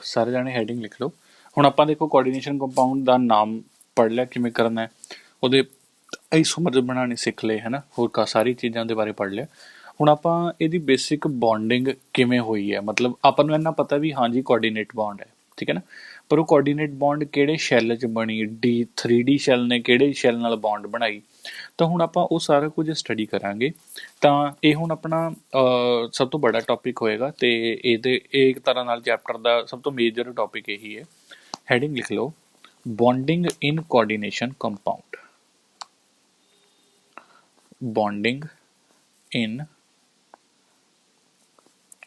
ਸਾਰੇ ਜਾਣੇ ਹੈਡਿੰਗ ਲਿਖ ਲਓ। ਹੁਣ ਆਪਾਂ ਦੇਖੋ ਕੋਆਰਡੀਨੇਸ਼ਨ ਕੰਪਾਊਂਡ ਦਾ ਨਾਮ ਪੜ੍ਹ ਲਿਆ ਕਿਵੇਂ ਕਰਨਾ ਹੈ, ਉਹਦੇ ਆਈਸੋਮਰਸ ਬਣਾਉਣੇ ਸਿੱਖ ਲਏ ਹੈ ਨਾ, ਹੋਰ ਸਾਰੀ ਚੀਜ਼ਾਂ ਦੇ ਬਾਰੇ ਪੜ੍ਹ ਲਿਆ। ਹੁਣ ਆਪਾਂ ਇਹਦੀ ਬੇਸਿਕ ਬੌਂਡਿੰਗ ਕਿਵੇਂ ਹੋਈ ਹੈ, ਮਤਲਬ ਆਪਾਂ ਨੂੰ ਇੰਨਾ ਪਤਾ ਵੀ ਹਾਂਜੀ ਕੋਆਰਡੀਨੇਟ ਬੌਂਡ ਹੈ, ਠੀਕ ਹੈ ਨਾ, ਪਰ ਉਹ ਕੋਆਰਡੀਨੇਟ ਬੌਂਡ ਕਿਹੜੇ ਸ਼ੈੱਲ 'ਚ ਬਣੀ, D3D ਸ਼ੈੱਲ ਨੇ ਕਿਹੜੇ ਸ਼ੈੱਲ ਨਾਲ ਬੌਂਡ ਬਣਾਈ, ਤਾਂ ਹੁਣ ਆਪਾਂ ਉਹ ਸਾਰਾ ਕੁਝ ਸਟੱਡੀ ਕਰਾਂਗੇ। ਤਾਂ ਇਹ ਹੁਣ ਆਪਣਾ ਸਭ ਤੋਂ ਬੜਾ ਟੌਪਿਕ ਹੋਏਗਾ, ਅਤੇ ਇਹ ਇੱਕ ਤਰ੍ਹਾਂ ਨਾਲ ਚੈਪਟਰ ਦਾ ਸਭ ਤੋਂ ਮੇਜਰ ਟੌਪਿਕ ਇਹੀ ਹੈ। ਹੈਡਿੰਗ ਲਿਖ ਲਓ, bonding in coordination compound. Bonding in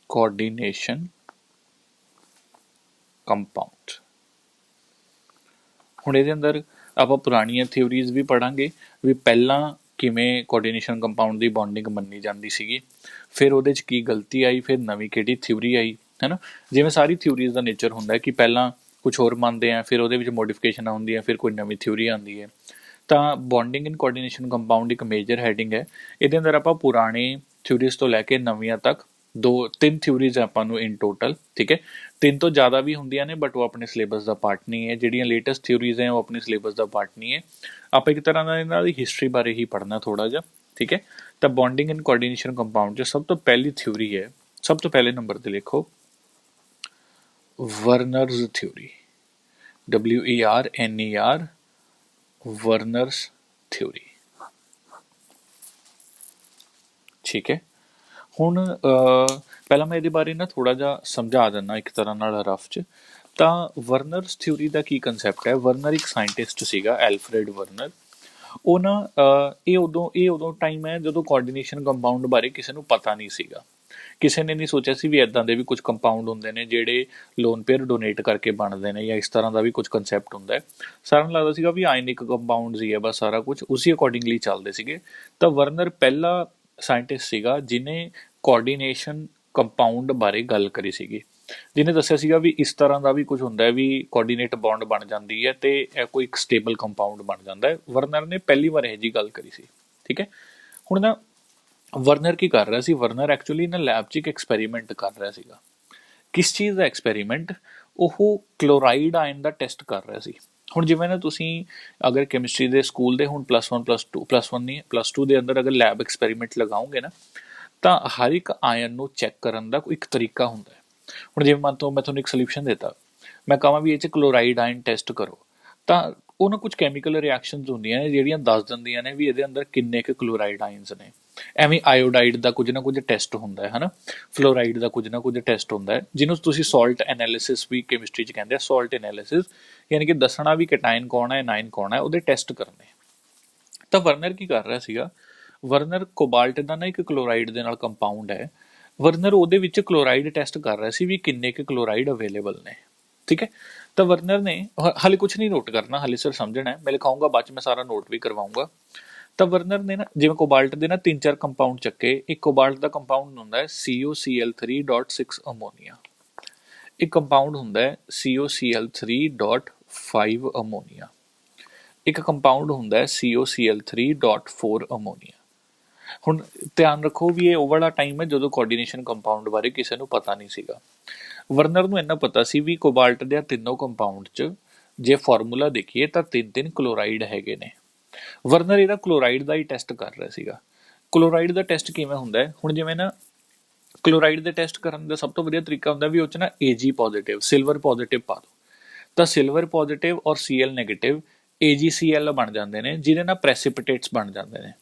coordination compound. ਹੁਣ ਇਹਦੇ ਅੰਦਰ ਆਪਾਂ ਪੁਰਾਣੀਆਂ ਥਿਊਰੀਜ਼ ਵੀ ਪੜ੍ਹਾਂਗੇ ਵੀ ਪਹਿਲਾਂ ਕਿਵੇਂ ਕੋਆਰਡੀਨੇਸ਼ਨ ਕੰਪਾਊਂਡ ਦੀ ਬੌਂਡਿੰਗ ਮੰਨੀ ਜਾਂਦੀ ਸੀਗੀ, ਫਿਰ ਉਹਦੇ 'ਚ ਕੀ ਗਲਤੀ ਆਈ, ਫਿਰ ਨਵੀਂ ਕਿਹੜੀ ਥਿਊਰੀ ਆਈ, ਹੈ ਨਾ। ਜਿਵੇਂ ਸਾਰੀ ਥਿਊਰੀਜ਼ ਦਾ ਨੇਚਰ ਹੁੰਦਾ ਕਿ ਪਹਿਲਾਂ ਕੁਛ ਹੋਰ ਮੰਨਦੇ ਆ, ਫਿਰ ਉਹਦੇ ਵਿੱਚ ਮੋਡੀਫਿਕੇਸ਼ਨਾਂ ਹੁੰਦੀਆਂ, ਫਿਰ ਕੋਈ ਨਵੀਂ ਥਿਊਰੀ ਆਉਂਦੀ ਹੈ। ਤਾਂ ਬੌਂਡਿੰਗ ਇਨ ਕੋਆਰਡੀਨੇਸ਼ਨ ਕੰਪਾਊਂਡ ਇੱਕ ਮੇਜਰ ਹੈਡਿੰਗ ਹੈ। ਇਹਦੇ ਅੰਦਰ ਆਪਾਂ ਪੁਰਾਣੇ ਥਿਊਰੀਜ਼ ਤੋਂ ਲੈ ਕੇ ਨਵੀਆਂ ਤੱਕ 2-3 ਥਿਊਰੀਜ਼ ਆਪਾਂ ਨੂੰ ਇਨ ਟੋਟਲ, ਠੀਕ ਹੈ। 3 ਤੋਂ ਜ਼ਿਆਦਾ ਵੀ ਹੁੰਦੀਆਂ ਨੇ ਬਟ ਉਹ ਆਪਣੇ ਸਿਲੇਬਸ ਦਾ ਪਾਰਟ ਨਹੀਂ ਹੈ। ਜਿਹੜੀਆਂ ਲੇਟੈਸਟ ਥਿਊਰੀਜ਼ ਹੈ ਉਹ ਆਪਣੇ ਸਿਲੇਬਸ ਦਾ ਪਾਰਟ ਨਹੀਂ ਹੈ। ਆਪਾਂ ਇੱਕ ਤਰ੍ਹਾਂ ਨਾਲ ਇਹਨਾਂ ਦੀ ਹਿਸਟਰੀ ਬਾਰੇ ਹੀ ਪੜ੍ਹਨਾ ਥੋੜ੍ਹਾ ਜਿਹਾ, ਠੀਕ ਹੈ। ਤਾਂ ਬੌਂਡਿੰਗ ਇਨ ਕੋਆਰਡੀਨੇਸ਼ਨ ਕੰਪਾਊਂਡ 'ਚ ਸਭ ਤੋਂ ਪਹਿਲੀ ਥਿਊਰੀ ਹੈ, ਸਭ ਤੋਂ ਪਹਿਲੇ ਨੰਬਰ 'ਤੇ ਲਿਖੋ ਵਰਨਰਜ਼ ਥਿਊਰੀ, WERNER, ਵਰਨਰਜ਼ ਥਿਊਰੀ, ਠੀਕ ਹੈ। ਹੁਣ ਪਹਿਲਾਂ ਮੈਂ ਇਹਦੇ ਬਾਰੇ ਨਾ ਥੋੜ੍ਹਾ ਜਿਹਾ ਸਮਝਾ ਦਿੰਦਾ ਇੱਕ ਤਰ੍ਹਾਂ ਨਾਲ ਰਫ 'ਚ। ਤਾਂ ਵਰਨਰਜ਼ ਥਿਊਰੀ ਦਾ ਕੀ ਕੰਸੈਪਟ ਹੈ, ਵਰਨਰ ਇੱਕ ਸਾਇੰਟਿਸਟ ਸੀਗਾ, ਐਲਫਰੈਡ ਵਰਨਰ। ਉਹ ਨਾ ਇਹ ਉਦੋਂ ਟਾਈਮ ਹੈ ਜਦੋਂ ਕੋਆਰਡੀਨੇਸ਼ਨ ਕੰਪਾਊਂਡ ਬਾਰੇ ਕਿਸੇ ਨੂੰ ਪਤਾ ਨਹੀਂ ਸੀਗਾ। ਕਿਸੇ ਨੇ ਨਹੀਂ ਸੋਚਿਆ ਸੀ ਵੀ ਇੱਦਾਂ ਦੇ ਵੀ ਕੁਝ ਕੰਪਾਊਂਡ ਹੁੰਦੇ ਨੇ ਜਿਹੜੇ ਲੋਨ ਪੇਅਰ ਡੋਨੇਟ ਕਰਕੇ ਬਣਦੇ ਨੇ, ਜਾਂ ਇਸ ਤਰ੍ਹਾਂ ਦਾ ਵੀ ਕੁਝ ਕੰਸੈਪਟ ਹੁੰਦਾ ਹੈ। ਸਾਰਿਆਂ ਨੂੰ ਲੱਗਦਾ ਸੀਗਾ ਵੀ ਆਇਨਿਕ ਕੰਪਾਊਂਡਸ ਹੀ ਹੈ ਬਸ, ਸਾਰਾ ਕੁਝ ਉਸੇ ਅਕੋਰਡਿੰਗਲੀ ਚੱਲਦੇ ਸੀਗੇ। ਤਾਂ ਵਰਨਰ ਪਹਿਲਾ ਸਾਇੰਟਿਸਟ ਸੀਗਾ ਜਿਹਨੇ ਕੋਆਰਡੀਨੇਸ਼ਨ ਕੰਪਾਊਂਡ ਬਾਰੇ ਗੱਲ ਕਰੀ ਸੀਗੀ, ਜਿਹਨੇ ਦੱਸਿਆ ਸੀਗਾ ਵੀ ਇਸ ਤਰ੍ਹਾਂ ਦਾ ਵੀ ਕੁਝ ਹੁੰਦਾ ਹੈ ਵੀ ਕੋਆਰਡੀਨੇਟ ਬੌਂਡ ਬਣ ਜਾਂਦੀ ਹੈ ਅਤੇ ਇਹ ਕੋਈ ਇੱਕ ਸਟੇਬਲ ਕੰਪਾਊਂਡ ਬਣ ਜਾਂਦਾ ਹੈ। ਵਰਨਰ ਨੇ ਪਹਿਲੀ ਵਾਰ ਇਹੋ ਜਿਹੀ ਗੱਲ ਕਰੀ ਸੀ, ਠੀਕ ਹੈ। ਹੁਣ ਨਾ ਵਰਨਰ ਕੀ ਕਰ ਰਿਹਾ ਸੀ, ਵਰਨਰ ਐਕਚੁਅਲੀ ਨਾ ਲੈਬ 'ਚ ਇੱਕ ਐਕਸਪੈਰੀਮੈਂਟ ਕਰ ਰਿਹਾ ਸੀਗਾ। ਕਿਸ ਚੀਜ਼ ਦਾ ਐਕਸਪੈਰੀਮੈਂਟ, ਉਹ ਕਲੋਰਾਈਡ ਆਇਨ ਦਾ ਟੈਸਟ ਕਰ ਰਿਹਾ ਸੀ। ਹੁਣ ਜਿਵੇਂ ਨਾ ਤੁਸੀਂ ਅਗਰ ਕੈਮਿਸਟਰੀ ਦੇ ਸਕੂਲ ਦੇ ਹੁਣ +1 ਦੇ ਅੰਦਰ ਅਗਰ ਲੈਬ ਐਕਸਪੈਰੀਮੈਂਟ ਲਗਾਓਗੇ ਨਾ, ਤਾਂ ਹਰ ਇੱਕ ਆਇਨ ਨੂੰ ਚੈੱਕ ਕਰਨ ਦਾ ਕੋਈ ਇੱਕ ਤਰੀਕਾ ਹੁੰਦਾ ਹੈ। ਹੁਣ ਜਿਵੇਂ ਮੰਨ ਲਓ ਮੈਂ ਤੁਹਾਨੂੰ ਇੱਕ ਸੋਲਿਊਸ਼ਨ ਦਿੱਤਾ, ਮੈਂ ਕਹਾਂ ਵੀ ਇਹ 'ਚ ਕਲੋਰਾਈਡ ਆਇਨ ਟੈਸਟ ਕਰੋ, ਤਾਂ ਉਹ ਨਾ ਕੁਝ ਕੈਮੀਕਲ ਰਿਐਕਸ਼ਨਸ ਹੁੰਦੀਆਂ ਨੇ ਜਿਹੜੀਆਂ ਦੱਸ ਦਿੰਦੀਆਂ ਨੇ ਵੀ ਇਹਦੇ ਅੰਦਰ ਕਿੰਨੇ ਕੁ ਕਲੋਰਾਈਡ ਆਇਨਸ ਨੇ। ਐਵੇਂ ਆਇਓਡਾਈਡ ਦਾ ਕੁਝ ਨਾ ਕੁਝ ਟੈਸਟ ਹੁੰਦਾ ਹੈ ਨਾ, ਫਲੋਰਾਈਡ ਦਾ ਕੁਝ ਨਾ ਕੁਝ ਟੈਸਟ ਹੁੰਦਾ ਹੈ, ਜਿਹਨੂੰ ਤੁਸੀਂ ਸਾਲਟ ਐਨਾਲਿਸਿਸ ਵੀ ਕੈਮਿਸਟਰੀ 'ਚ ਕਹਿੰਦੇ ਆ। ਸਾਲਟ ਐਨਾਲਿਸਿਸ ਯਾਨੀ ਕਿ ਦੱਸਣਾ ਵੀ ਕਟਾਇਨ ਕੌਣ ਹੈ, ਐਨਾਇਨ ਕੌਣ ਹੈ, ਉਹਦੇ ਟੈਸਟ ਕਰਨੇ। ਤਾਂ ਵਰਨਰ ਕੀ ਕਰ ਰਿਹਾ ਸੀਗਾ, ਵਰਨਰ ਕੋਬਾਲਟ ਦਾ ਨਾ ਇੱਕ ਕਲੋਰਾਈਡ ਦੇ ਨਾਲ ਕੰਪਾਊਂਡ ਹੈ, ਵਰਨਰ ਉਹਦੇ ਵਿੱਚ ਕਲੋਰਾਈਡ ਟੈਸਟ ਕਰ ਰਿਹਾ ਸੀ ਵੀ ਕਿੰਨੇ ਕੁ ਕਲੋਰਾਈਡ ਅਵੇਲੇਬਲ ਨੇ, ਠੀਕ ਹੈ। ਤਾਂ ਵਰਨਰ ਨੇ ਹਾਲੇ ਕੁਝ ਨਹੀਂ ਨੋਟ ਕਰਨਾ, ਹਾਲੇ ਸਿਰ ਸਮਝਣਾ ਹੈ, ਮੈਂ ਲਿਖਾਊਂਗਾ ਬਾਅਦ 'ਚ ਮੈਂ ਸਾਰਾ ਨੋਟ ਵੀ ਕਰਵਾਊਂਗਾ। ਤਾਂ ਵਰਨਰ ਨੇ ਨਾ ਜਿਵੇਂ ਕੋਬਾਲਟ ਦੇ ਨਾ 3-4 ਕੰਪਾਊਂਡ ਚੱਕੇ। ਇੱਕ ਕੋਬਾਲਟ ਦਾ ਕੰਪਾਊਂਡ ਹੁੰਦਾ ਹੈ COCl3.6 ਅਮੋਨੀਆ, ਇੱਕ ਕੰਪਾਊਂਡ ਹੁੰਦਾ ਹੈ COCl3.5 ਅਮੋਨੀਆ, ਇੱਕ ਕੰਪਾਊਂਡ ਹੁੰਦਾ ਹੈ COCl3.4 ਅਮੋਨੀਆ। ਹੁਣ ਧਿਆਨ ਰੱਖੋ ਵੀ ਇਹ ਉਹ ਵਾਲਾ ਟਾਈਮ ਹੈ ਜਦੋਂ ਕੋਆਰਡੀਨੇਸ਼ਨ ਕੰਪਾਊਂਡ ਬਾਰੇ ਕਿਸੇ ਨੂੰ ਪਤਾ ਨਹੀਂ ਸੀਗਾ। ਵਰਨਰ ਨੂੰ ਇੰਨਾ ਪਤਾ ਸੀ ਵੀ ਕੋਬਾਲਟ ਦੇ ਤਿੰਨੋਂ ਕੰਪਾਊਂਡ 'ਚ ਜੇ ਫਾਰਮੂਲਾ ਦੇਖੀਏ ਤਾਂ 3-3 ਕਲੋਰਾਈਡ ਹੈਗੇ ਨੇ। ਵਰਨਰ ਇਹਦਾ ਕਲੋਰਾਈਡ ਦਾ ਹੀ ਟੈਸਟ ਕਰ ਰਿਹਾ ਸੀਗਾ। ਕਲੋਰਾਈਡ ਦਾ ਟੈਸਟ ਕਿਵੇਂ ਹੁੰਦਾ ਹੈ, ਹੁਣ ਜਿਵੇਂ ਨਾ ਕਲੋਰਾਈਡ ਦੇ ਟੈਸਟ ਕਰਨ ਦਾ ਸਭ ਤੋਂ ਵਧੀਆ ਤਰੀਕਾ ਹੁੰਦਾ ਵੀ ਉਹ 'ਚ ਨਾ Ag ਪੋਜ਼ੀਟਿਵ, ਸਿਲਵਰ ਪੋਜ਼ੀਟਿਵ ਪਾ ਦਿਓ, ਤਾਂ ਸਿਲਵਰ ਪੋਜ਼ੀਟਿਵ ਔਰ Cl ਨੈਗੇਟਿਵ AgCl ਬਣ ਜਾਂਦੇ ਨੇ, ਜਿਹਦੇ ਨਾਲ ਪ੍ਰੈਸੀਪੀਟੇਟਸ ਬਣ ਜਾਂਦੇ ਨੇ।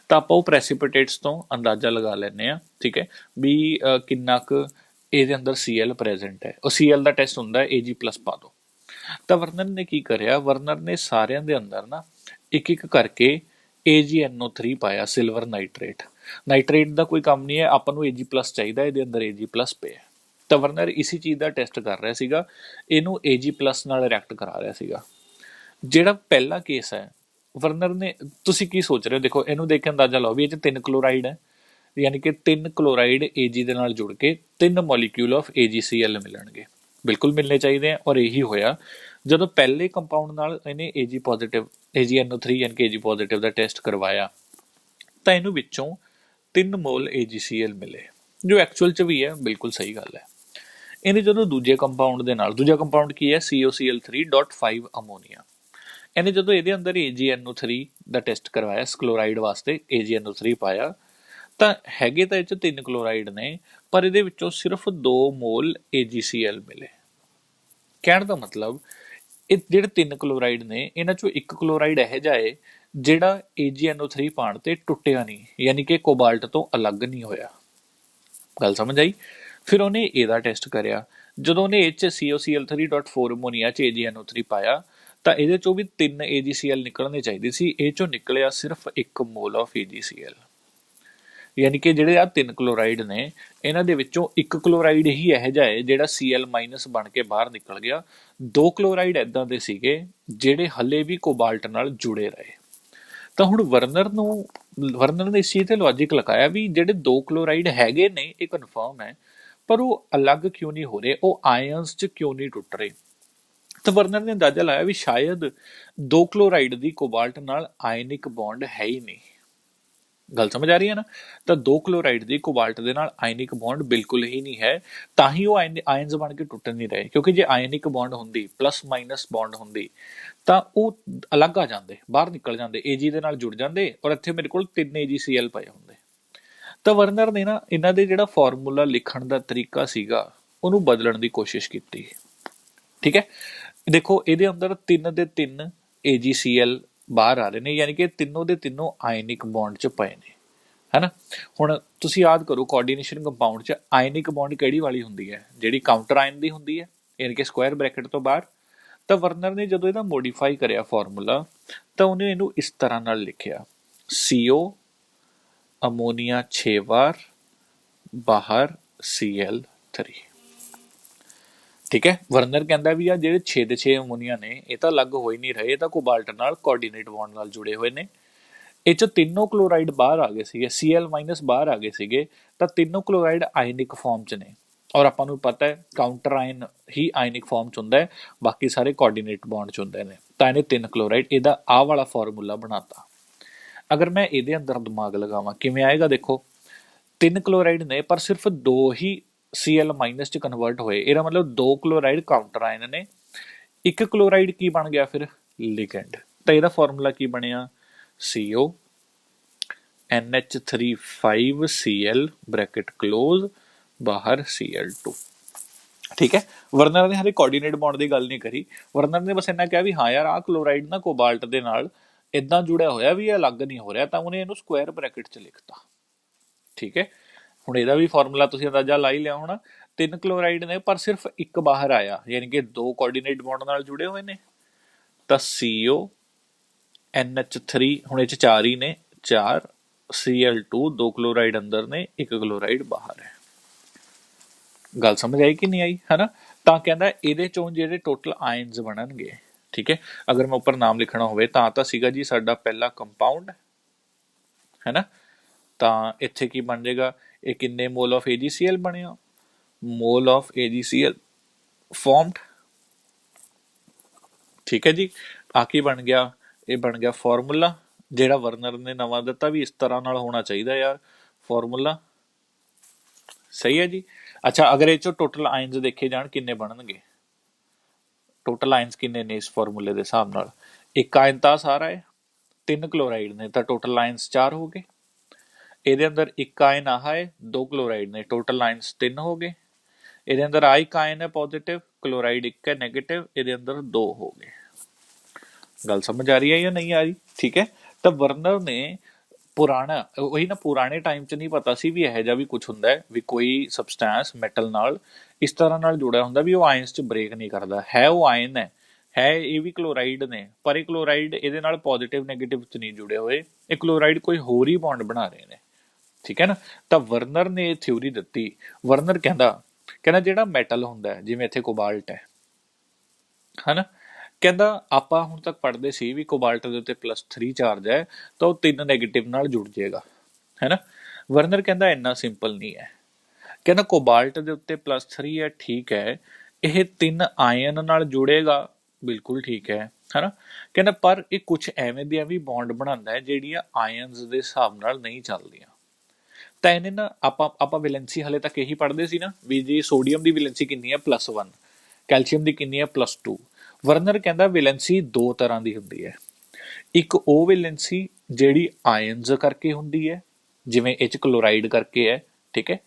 ਤਾਂ ਆਪਾਂ ਉਹ ਪ੍ਰੈਸੀਪੀਟੇਟਸ ਤੋਂ ਅੰਦਾਜ਼ਾ ਲਗਾ ਲੈਂਦੇ ਹਾਂ, ਠੀਕ ਹੈ, ਵੀ ਕਿੰਨਾ ਕੁ ਇਹਦੇ ਅੰਦਰ Cl ਪ੍ਰੈਜ਼ੈਂਟ ਹੈ। ਉਹ Cl ਦਾ ਟੈਸਟ ਹੁੰਦਾ Ag+ ਪਾ ਦਿਓ। ਤਾਂ ਵਰਨਰ ਨੇ ਕੀ ਕਰਿਆ, ਵਰਨਰ ਨੇ ਸਾਰਿਆਂ ਦੇ ਅੰਦਰ ਨਾ ਇੱਕ ਇੱਕ ਕਰਕੇ AgNO3 ਪਾਇਆ, ਸਿਲਵਰ ਨਾਈਟ੍ਰੇਟ। ਨਾਈਟ੍ਰੇਟ ਦਾ ਕੋਈ ਕੰਮ ਨਹੀਂ ਹੈ, ਆਪਾਂ ਨੂੰ Ag+ ਚਾਹੀਦਾ, ਇਹਦੇ ਅੰਦਰ Ag+ ਪਿਆ। ਤਾਂ ਵਰਨਰ ਇਸੇ ਚੀਜ਼ ਦਾ ਟੈਸਟ ਕਰ ਰਿਹਾ ਸੀਗਾ, ਇਹਨੂੰ Ag+ ਨਾਲ ਰਿਐਕਟ ਕਰਾ ਰਿਹਾ ਸੀਗਾ। ਜਿਹੜਾ ਪਹਿਲਾ ਕੇਸ ਹੈ ਵਰਨਰ ਨੇ, ਤੁਸੀਂ ਕੀ ਸੋਚ ਰਹੇ ਹੋ, ਦੇਖੋ ਇਹਨੂੰ ਦੇਖ ਕੇ ਅੰਦਾਜ਼ਾ ਲਾਓ ਵੀ ਇਹ 'ਚ 3 ਕਲੋਰਾਈਡ ਹੈ, ਯਾਨੀ ਕਿ 3 ਕਲੋਰਾਈਡ Ag ਦੇ ਨਾਲ ਜੁੜ ਕੇ 3 ਮੋਲੀਕਿਊਲ ਆਫ AgCl ਮਿਲਣਗੇ, ਬਿਲਕੁਲ ਮਿਲਣੇ ਚਾਹੀਦੇ ਆ। ਔਰ ਇਹੀ ਹੋਇਆ ਜਦੋਂ ਪਹਿਲੇ ਕੰਪਾਊਂਡ ਨਾਲ ਇਹਨੇ Ag ਪੋਜ਼ੀਟਿਵ AgNO3 ਯਾਨੀ ਕਿ Ag ਪੋਜ਼ੀਟਿਵ ਦਾ ਟੈਸਟ ਕਰਵਾਇਆ, ਤਾਂ ਇਹਨੂੰ ਵਿੱਚੋਂ 3 ਮੋਲ AgCl ਮਿਲੇ, ਜੋ ਐਕਚੁਅਲ 'ਚ ਵੀ ਹੈ, ਬਿਲਕੁਲ ਸਹੀ ਗੱਲ ਹੈ। ਇਹਨੇ ਜਦੋਂ ਦੂਜੇ ਕੰਪਾਊਂਡ ਦੇ ਨਾਲ, ਦੂਜਾ ਕੰਪਾਊਂਡ ਕੀ ਹੈ COCl3.5 ਅਮੋਨੀਆ, ਇਹਨੇ ਜਦੋਂ ਇਹਦੇ ਅੰਦਰ AgNO3 ਦਾ ਟੈਸਟ ਕਰਵਾਇਆ ਕਲੋਰਾਈਡ ਵਾਸਤੇ, AgNO3 ਪਾਇਆ ਤਾਂ ਹੈਗੇ ਤਾਂ ਇਹ 'ਚ 3 ਕਲੋਰਾਈਡ ਨੇ, ਪਰ ਇਹਦੇ ਵਿੱਚੋਂ ਸਿਰਫ 2 ਮੋਲ AgCl ਮਿਲੇ। ਕਹਿਣ ਦਾ ਮਤਲਬ ਇਹ ਜਿਹੜੇ 3 ਕਲੋਰਾਈਡ ਨੇ ਇਹਨਾਂ ਚੋਂ ਇੱਕ ਕਲੋਰਾਈਡ ਇਹੋ ਜਿਹਾ ਹੈ ਜਿਹੜਾ AgNO3 ਪਾਉਣ ਤੇ ਟੁੱਟਿਆ ਨਹੀਂ, ਯਾਨੀ ਕਿ ਕੋਬਾਲਟ ਤੋਂ ਅਲੱਗ ਨਹੀਂ ਹੋਇਆ। ਗੱਲ ਸਮਝ ਆਈ? ਫਿਰ ਉਹਨੇ ਇਹਦਾ ਟੈਸਟ ਕਰਿਆ, ਜਦੋਂ ਉਹਨੇ ਇਹ 'ਚ COCl3.4 ਅਮੋਨੀਆ 'ਚ AgNO3 ਪਾਇਆ ਤਾਂ ਇਹਦੇ ਚੋਂ ਵੀ 3 AgCl ਨਿਕਲਣੇ ਚਾਹੀਦੇ ਸੀ, ਇਹ ਚੋਂ ਨਿਕਲਿਆ ਸਿਰਫ 1 ਮੋਲ ਆਫ AgCl। ਯਾਨੀ ਕਿ ਜਿਹੜੇ ਆ 3 ਕਲੋਰਾਈਡ ਨੇ ਇਹਨਾਂ ਦੇ ਵਿੱਚੋਂ ਇੱਕ ਕਲੋਰਾਈਡ ਹੀ ਇਹੋ ਜਿਹਾ ਹੈ ਜਿਹੜਾ Cl- ਬਣ ਕੇ ਬਾਹਰ ਨਿਕਲ ਗਿਆ। 2 ਕਲੋਰਾਈਡ ਇਦਾਂ ਦੇ ਸੀਗੇ ਜਿਹੜੇ ਹਲੇ ਵੀ ਕੋਬਾਲਟ ਨਾਲ ਜੁੜੇ ਰਹੇ। ਤਾਂ ਹੁਣ ਵਰਨਰ ਨੇ ਇਸ ਚੀਜ਼ ਤੇ ਲੌਜਿਕ ਲਗਾਇਆ ਵੀ ਜਿਹੜੇ 2 ਕਲੋਰਾਈਡ ਹੈਗੇ ਨੇ ਇਹ ਕਨਫਰਮ ਹੈ, ਪਰ ਉਹ ਅਲੱਗ ਕਿਉਂ ਨਹੀਂ ਹੋ ਰਹੇ, ਉਹ ਆਇਨਸ 'ਚ ਕਿਉਂ ਨਹੀਂ ਟੁੱਟ ਰਹੇ। ਤਾਂ ਵਰਨਰ ਨੇ ਅੰਦਾਜ਼ਾ ਲਾਇਆ ਵੀ ਸ਼ਾਇਦ 2 ਕਲੋਰਾਈਡ ਦੀ ਕੋਬਾਲਟ ਨਾਲ ਆਇਨਿਕ ਬੌਂਡ ਹੈ ਹੀ ਨਹੀਂ। ਗੱਲ ਸਮਝ ਆ ਰਹੀ ਹੈ ਨਾ? ਤਾਂ 2 ਕਲੋਰਾਈਡ ਦੀ ਕੋਬਾਲਟ ਦੇ ਨਾਲ ਆਇਨਿਕ ਬੌਂਡ ਬਿਲਕੁਲ ਹੀ ਨਹੀਂ ਹੈ, ਤਾਂ ਹੀ ਉਹ ਆਇਨਸ ਬਣ ਕੇ ਟੁੱਟ ਨਹੀਂ ਰਹੇ। ਕਿਉਂਕਿ ਜੇ ਆਇਨਿਕ ਬੌਂਡ ਹੁੰਦੀ, ਪਲੱਸ ਮਾਈਨਸ ਬੌਂਡ ਹੁੰਦੀ, ਤਾਂ ਉਹ ਅਲੱਗ ਆ ਜਾਂਦੇ, ਬਾਹਰ ਨਿਕਲ ਜਾਂਦੇ, Ag ਦੇ ਨਾਲ ਜੁੜ ਜਾਂਦੇ ਔਰ ਇੱਥੇ ਮੇਰੇ ਕੋਲ 3 AgCl ਪਏ ਹੁੰਦੇ। ਤਾਂ ਵਰਨਰ ਨੇ ਨਾ ਇਹਨਾਂ ਦੇ ਜਿਹੜਾ ਫਾਰਮੂਲਾ ਲਿਖਣ ਦਾ ਤਰੀਕਾ ਸੀਗਾ ਉਹਨੂੰ ਬਦਲਣ ਦੀ ਕੋਸ਼ਿਸ਼ ਕੀਤੀ। ਠੀਕ ਹੈ, ਦੇਖੋ ਇਹਦੇ ਅੰਦਰ 3 ਦੇ 3 AgCl ਬਾਹਰ ਆ ਰਹੇ ਨੇ, ਯਾਨੀ ਕਿ ਤਿੰਨੋਂ ਦੇ ਤਿੰਨੋਂ ਆਇਨਿਕ ਬੌਂਡ 'ਚ ਪਏ ਨੇ, ਹੈ ਨਾ। ਹੁਣ ਤੁਸੀਂ ਯਾਦ ਕਰੋ ਕੋਆਰਡੀਨੇਸ਼ਨ ਕੰਪਾਊਂਡ 'ਚ ਆਇਨਿਕ ਬੌਂਡ ਕਿਹੜੀ ਵਾਲੀ ਹੁੰਦੀ ਹੈ, ਜਿਹੜੀ ਕਾਊਂਟਰ ਆਇਨ ਦੀ ਹੁੰਦੀ ਹੈ, ਯਾਨੀ ਕਿ ਸਕੁਆਇਰ ਬ੍ਰੈਕਟ ਤੋਂ ਬਾਹਰ। ਤਾਂ ਵਰਨਰ ਨੇ ਜਦੋਂ ਇਹਦਾ ਮੋਡੀਫਾਈ ਕਰਿਆ ਫਾਰਮੂਲਾ ਤਾਂ ਉਹਨੇ ਇਹਨੂੰ ਇਸ ਤਰ੍ਹਾਂ ਨਾਲ ਲਿਖਿਆ, CO ਅਮੋਨੀਆ 6 ਵਾਰ ਬਾਹਰ Cl3। ਠੀਕ ਹੈ, ਵਰਨਰ ਕਹਿੰਦਾ ਵੀ ਆ ਜਿਹੜੇ 6 ਦੇ 6 ਅਮੋਨੀਆ ਨੇ ਇਹ ਤਾਂ ਅਲੱਗ ਹੋ ਹੀ ਨਹੀਂ ਰਹੇ, ਇਹ ਤਾਂ ਕੋਬਾਲਟ ਨਾਲ ਕੋਆਰਡੀਨੇਟ ਬੌਂਡ ਨਾਲ ਜੁੜੇ ਹੋਏ ਨੇ। ਇਹ 'ਚ ਤਿੰਨੋਂ ਕਲੋਰਾਈਡ ਬਾਹਰ ਆ ਗਏ ਸੀਗੇ, Cl- ਬਾਹਰ ਆ ਗਏ ਸੀਗੇ, ਤਾਂ ਤਿੰਨੋਂ ਕਲੋਰਾਈਡ ਆਇਨਿਕ ਫਾਰਮ 'ਚ ਨੇ। ਔਰ ਆਪਾਂ ਨੂੰ ਪਤਾ ਹੈ ਕਾਊਂਟਰ ਆਇਨ ਹੀ ਆਇਨਿਕ ਫਾਰਮ 'ਚ ਹੁੰਦਾ ਹੈ, ਬਾਕੀ ਸਾਰੇ ਕੋਆਰਡੀਨੇਟ ਬੌਂਡ 'ਚ ਹੁੰਦੇ ਨੇ। ਤਾਂ ਇਹਨੇ 3 ਕਲੋਰਾਈਡ, ਇਹਦਾ ਆਹ ਵਾਲਾ ਫਾਰਮੂਲਾ ਬਣਾਤਾ। ਅਗਰ ਮੈਂ ਇਹਦੇ ਅੰਦਰ ਦਿਮਾਗ ਲਗਾਵਾਂ ਕਿਵੇਂ ਆਏਗਾ, ਦੇਖੋ 3 ਕਲੋਰਾਈਡ ਨੇ ਪਰ ਸਿਰਫ 2 ਹੀ Cl- 'ਚ ਕਨਵਰਟ ਹੋਏ, ਇਹਦਾ ਮਤਲਬ 2 ਕਲੋਰਾਈਡ ਕਾਊਂਟਰ ਆਇਨ ਨੇ, 1 ਕਲੋਰਾਈਡ ਕੀ ਬਣ ਗਿਆ ਫਿਰ, ਲਿਗੈਂਡ। ਤਾਂ ਇਹਦਾ ਫਾਰਮੂਲਾ ਕੀ ਬਣਿਆ, CO NH3 5Cl bracket close ਬਾਹਰ Cl2। ਠੀਕ ਹੈ, ਵਰਨਰ ਨੇ ਹਰੇ ਕੋਆਰਡੀਨੇਟ ਬੌਂਡ ਦੀ ਗੱਲ ਨਹੀਂ ਕਰੀ, ਵਰਨਰ ਨੇ ਬਸ ਇੰਨਾ ਕਿਹਾ ਵੀ ਹਾਂ ਯਾਰ ਆਹ ਕਲੋਰਾਈਡ ਨਾ ਕੋਬਾਲਟ ਦੇ ਨਾਲ ਇਦਾਂ ਜੁੜਿਆ ਹੋਇਆ ਵੀ ਇਹ ਅਲੱਗ ਨਹੀਂ ਹੋ ਰਿਹਾ, ਤਾਂ ਉਹਨੇ ਇਹਨੂੰ ਸਕੁਆਇਰ ਬ੍ਰੈਕਟ 'ਚ ਲਿਖਤਾ। ਠੀਕ ਹੈ, ਹੁਣ ਇਹਦਾ ਵੀ ਫਾਰਮੂਲਾ ਤੁਸੀਂ ਅੰਦਾਜ਼ਾ ਲਾ ਹੀ ਲਿਆ ਹੋਣਾ, 3 ਕਲੋਰਾਈਡ ਨੇ ਪਰ ਸਿਰਫ 1 ਬਾਹਰ ਆਇਆ, ਯਾਨੀ ਕਿ 2 ਕੋਆਰਡੀਨੇਟ ਬੌਂਡ ਨਾਲ ਜੁੜੇ ਹੋਏ ਨੇ। ਤਾਂ CO NH3, ਹੁਣ ਇਹ 'ਚ 4 ਹੀ ਨੇ, 4 Cl2, 2 ਕਲੋਰਾਈਡ ਅੰਦਰ ਨੇ, 1 ਕਲੋਰਾਈਡ ਬਾਹਰ ਹੈ। ਗੱਲ ਸਮਝ ਆਈ ਕਿ ਨਹੀਂ ਆਈ, ਹੈ ਨਾ। ਤਾਂ ਕਹਿੰਦਾ ਇਹਦੇ ਚੋਂ ਜਿਹੜੇ ਟੋਟਲ ਆਇਨਸ ਬਣਨਗੇ, ਠੀਕ ਹੈ, ਅਗਰ ਮੈਂ ਉੱਪਰ ਨਾਮ ਲਿਖਣਾ ਹੋਵੇ ਤਾਂ ਸੀਗਾ ਜੀ ਸਾਡਾ ਪਹਿਲਾ ਕੰਪਾਊਂਡ, ਹੈ ਨਾ। ਤਾਂ ਇੱਥੇ ਕੀ ਬਣ ਜਾਏਗਾ, ਇਹ ਕਿੰਨੇ ਮੋਲ ਆਫ AgCl ਬਣਿਆ, ਮੋਲ ਆਫ AgCl ਫਾਰਮਡ। ਠੀਕ ਹੈ ਜੀ, ਆ ਕੀ ਬਣ ਗਿਆ, ਇਹ ਬਣ ਗਿਆ ਫਾਰਮੂਲਾ ਜਿਹੜਾ ਵਰਨਰ ਨੇ ਨਵਾਂ ਦਿੱਤਾ ਵੀ ਇਸ ਤਰ੍ਹਾਂ ਨਾਲ ਹੋਣਾ ਚਾਹੀਦਾ ਯਾਰ ਫਾਰਮੂਲਾ। ਸਹੀ ਹੈ ਜੀ। ਅੱਛਾ, ਅਗਰ ਇਹ 'ਚੋਂ ਟੋਟਲ ਆਇਨਸ ਦੇਖੇ ਜਾਣ ਕਿੰਨੇ ਬਣਨਗੇ, ਟੋਟਲ ਆਇਨਸ ਕਿੰਨੇ ਨੇ ਇਸ ਫਾਰਮੂਲੇ ਦੇ ਹਿਸਾਬ ਨਾਲ, 1 ਆਇਨ ਤਾਂ ਸਾਰਾ ਹੈ, 3 ਕਲੋਰਾਈਡ ਨੇ ਤਾਂ ਟੋਟਲ ਆਇਨਸ 4 ਹੋ ਗਏ, ਇਹਦੇ ਅੰਦਰ 1 ਆਇਨ ਆਹ ਹੈ, 2 ਕਲੋਰਾਈਡ ਨੇ, ਟੋਟਲ ਆਇਨਸ 3 ਹੋ ਗਏ, ਇਹਦੇ ਅੰਦਰ ਆ 1 ਆਇਨ ਹੈ ਪੋਜ਼ਿਟਿਵ, ਕਲੋਰਾਈਡ 1 ਹੈ ਨੈਗੇਟਿਵ, ਇਹਦੇ ਅੰਦਰ 2 ਹੋ ਗਏ। ਗੱਲ ਸਮਝ ਆ ਰਹੀ ਹੈ ਜਾਂ ਨਹੀਂ ਆ ਰਹੀ? ਠੀਕ ਹੈ, ਤਾਂ ਵਰਨਰ ਨੇ ਪੁਰਾਣਾ, ਉਹੀ ਨਾ, ਪੁਰਾਣੇ ਟਾਈਮ 'ਚ ਨਹੀਂ ਪਤਾ ਸੀ ਵੀ ਇਹੋ ਜਿਹਾ ਵੀ ਕੁਛ ਹੁੰਦਾ ਹੈ, ਵੀ ਕੋਈ ਸਬਸਟੈਂਸ ਮੈਟਲ ਨਾਲ ਇਸ ਤਰ੍ਹਾਂ ਨਾਲ ਜੁੜਿਆ ਹੁੰਦਾ ਵੀ ਉਹ ਆਇਨਸ 'ਚ ਬ੍ਰੇਕ ਨਹੀਂ ਕਰਦਾ ਹੈ, ਉਹ ਆਇਨ ਹੈ ਇਹ ਵੀ ਕਲੋਰਾਈਡ ਨੇ, ਪਰ ਇਹ ਕਲੋਰਾਈਡ ਇਹਦੇ ਨਾਲ ਪੋਜ਼ਿਟਿਵ ਨੈਗੇਟਿਵ 'ਚ ਨਹੀਂ ਜੁੜੇ ਹੋਏ, ਇਹ ਕਲੋਰਾਈਡ ਕੋਈ ਹੋਰ ਹੀ ਬੌਂਡ ਬਣਾ ਰਹੇ ਨੇ। ਠੀਕ ਹੈ ਨਾ। ਤਾਂ ਵਰਨਰ ਨੇ ਇਹ ਥਿਊਰੀ ਦਿੱਤੀ। ਵਰਨਰ ਕਹਿੰਦਾ ਜਿਹੜਾ ਮੈਟਲ ਹੁੰਦਾ ਹੈ, ਜਿਵੇਂ ਇੱਥੇ ਕੋਬਾਲਟ ਹੈ ਨਾ, ਕਹਿੰਦਾ ਆਪਾਂ ਹੁਣ ਤੱਕ ਪੜ੍ਹਦੇ ਸੀ ਵੀ ਕੋਬਾਲਟ ਦੇ ਉੱਤੇ +3 ਚਾਰਜ ਹੈ ਤਾਂ ਉਹ 3 ਨੈਗੇਟਿਵ ਨਾਲ ਜੁੜ ਜਾਏਗਾ, ਹੈ ਨਾ। ਵਰਨਰ ਕਹਿੰਦਾ ਇੰਨਾ ਸਿੰਪਲ ਨਹੀਂ ਹੈ, ਕਹਿੰਦਾ ਕੋਬਾਲਟ ਦੇ ਉੱਤੇ +3 ਹੈ, ਠੀਕ ਹੈ, ਇਹ 3 ਆਇਨ ਨਾਲ ਜੁੜੇਗਾ, ਬਿਲਕੁਲ ਠੀਕ ਹੈ ਨਾ। ਕਹਿੰਦਾ ਪਰ ਇਹ ਕੁਛ ਐਵੇਂ ਦੀਆਂ ਵੀ ਬੌਂਡ ਬਣਾਉਂਦਾ ਹੈ ਜਿਹੜੀਆਂ ਆਇਨਸ ਦੇ ਹਿਸਾਬ ਨਾਲ ਨਹੀਂ ਚੱਲਦੀਆਂ। ਤਾਂ ਇਹਨੇ ਨਾ ਆਪਾਂ ਵੈਲੈਂਸੀ ਹਲੇ ਤੱਕ ਇਹੀ ਪੜ੍ਹਦੇ ਸੀ ਨਾ ਵੀ ਜੀ ਸੋਡੀਅਮ ਦੀ ਵੈਲੈਂਸੀ ਕਿੰਨੀ ਹੈ +1, ਕੈਲਸ਼ੀਅਮ ਦੀ ਕਿੰਨੀ ਹੈ +2। ਵਰਨਰ ਕਹਿੰਦਾ ਵੈਲੈਂਸੀ ਦੋ ਤਰ੍ਹਾਂ ਦੀ ਹੁੰਦੀ ਹੈ। ਇੱਕ ਉਹ ਵੈਲੈਂਸੀ ਜਿਹੜੀ ਆਇਨਸ ਕਰਕੇ ਹੁੰਦੀ ਹੈ, ਜਿਵੇਂ ਇਹ 'ਚ ਕਲੋਰਾਈਡ ਕਰਕੇ ਹੈ, ਠੀਕ ਹੈ,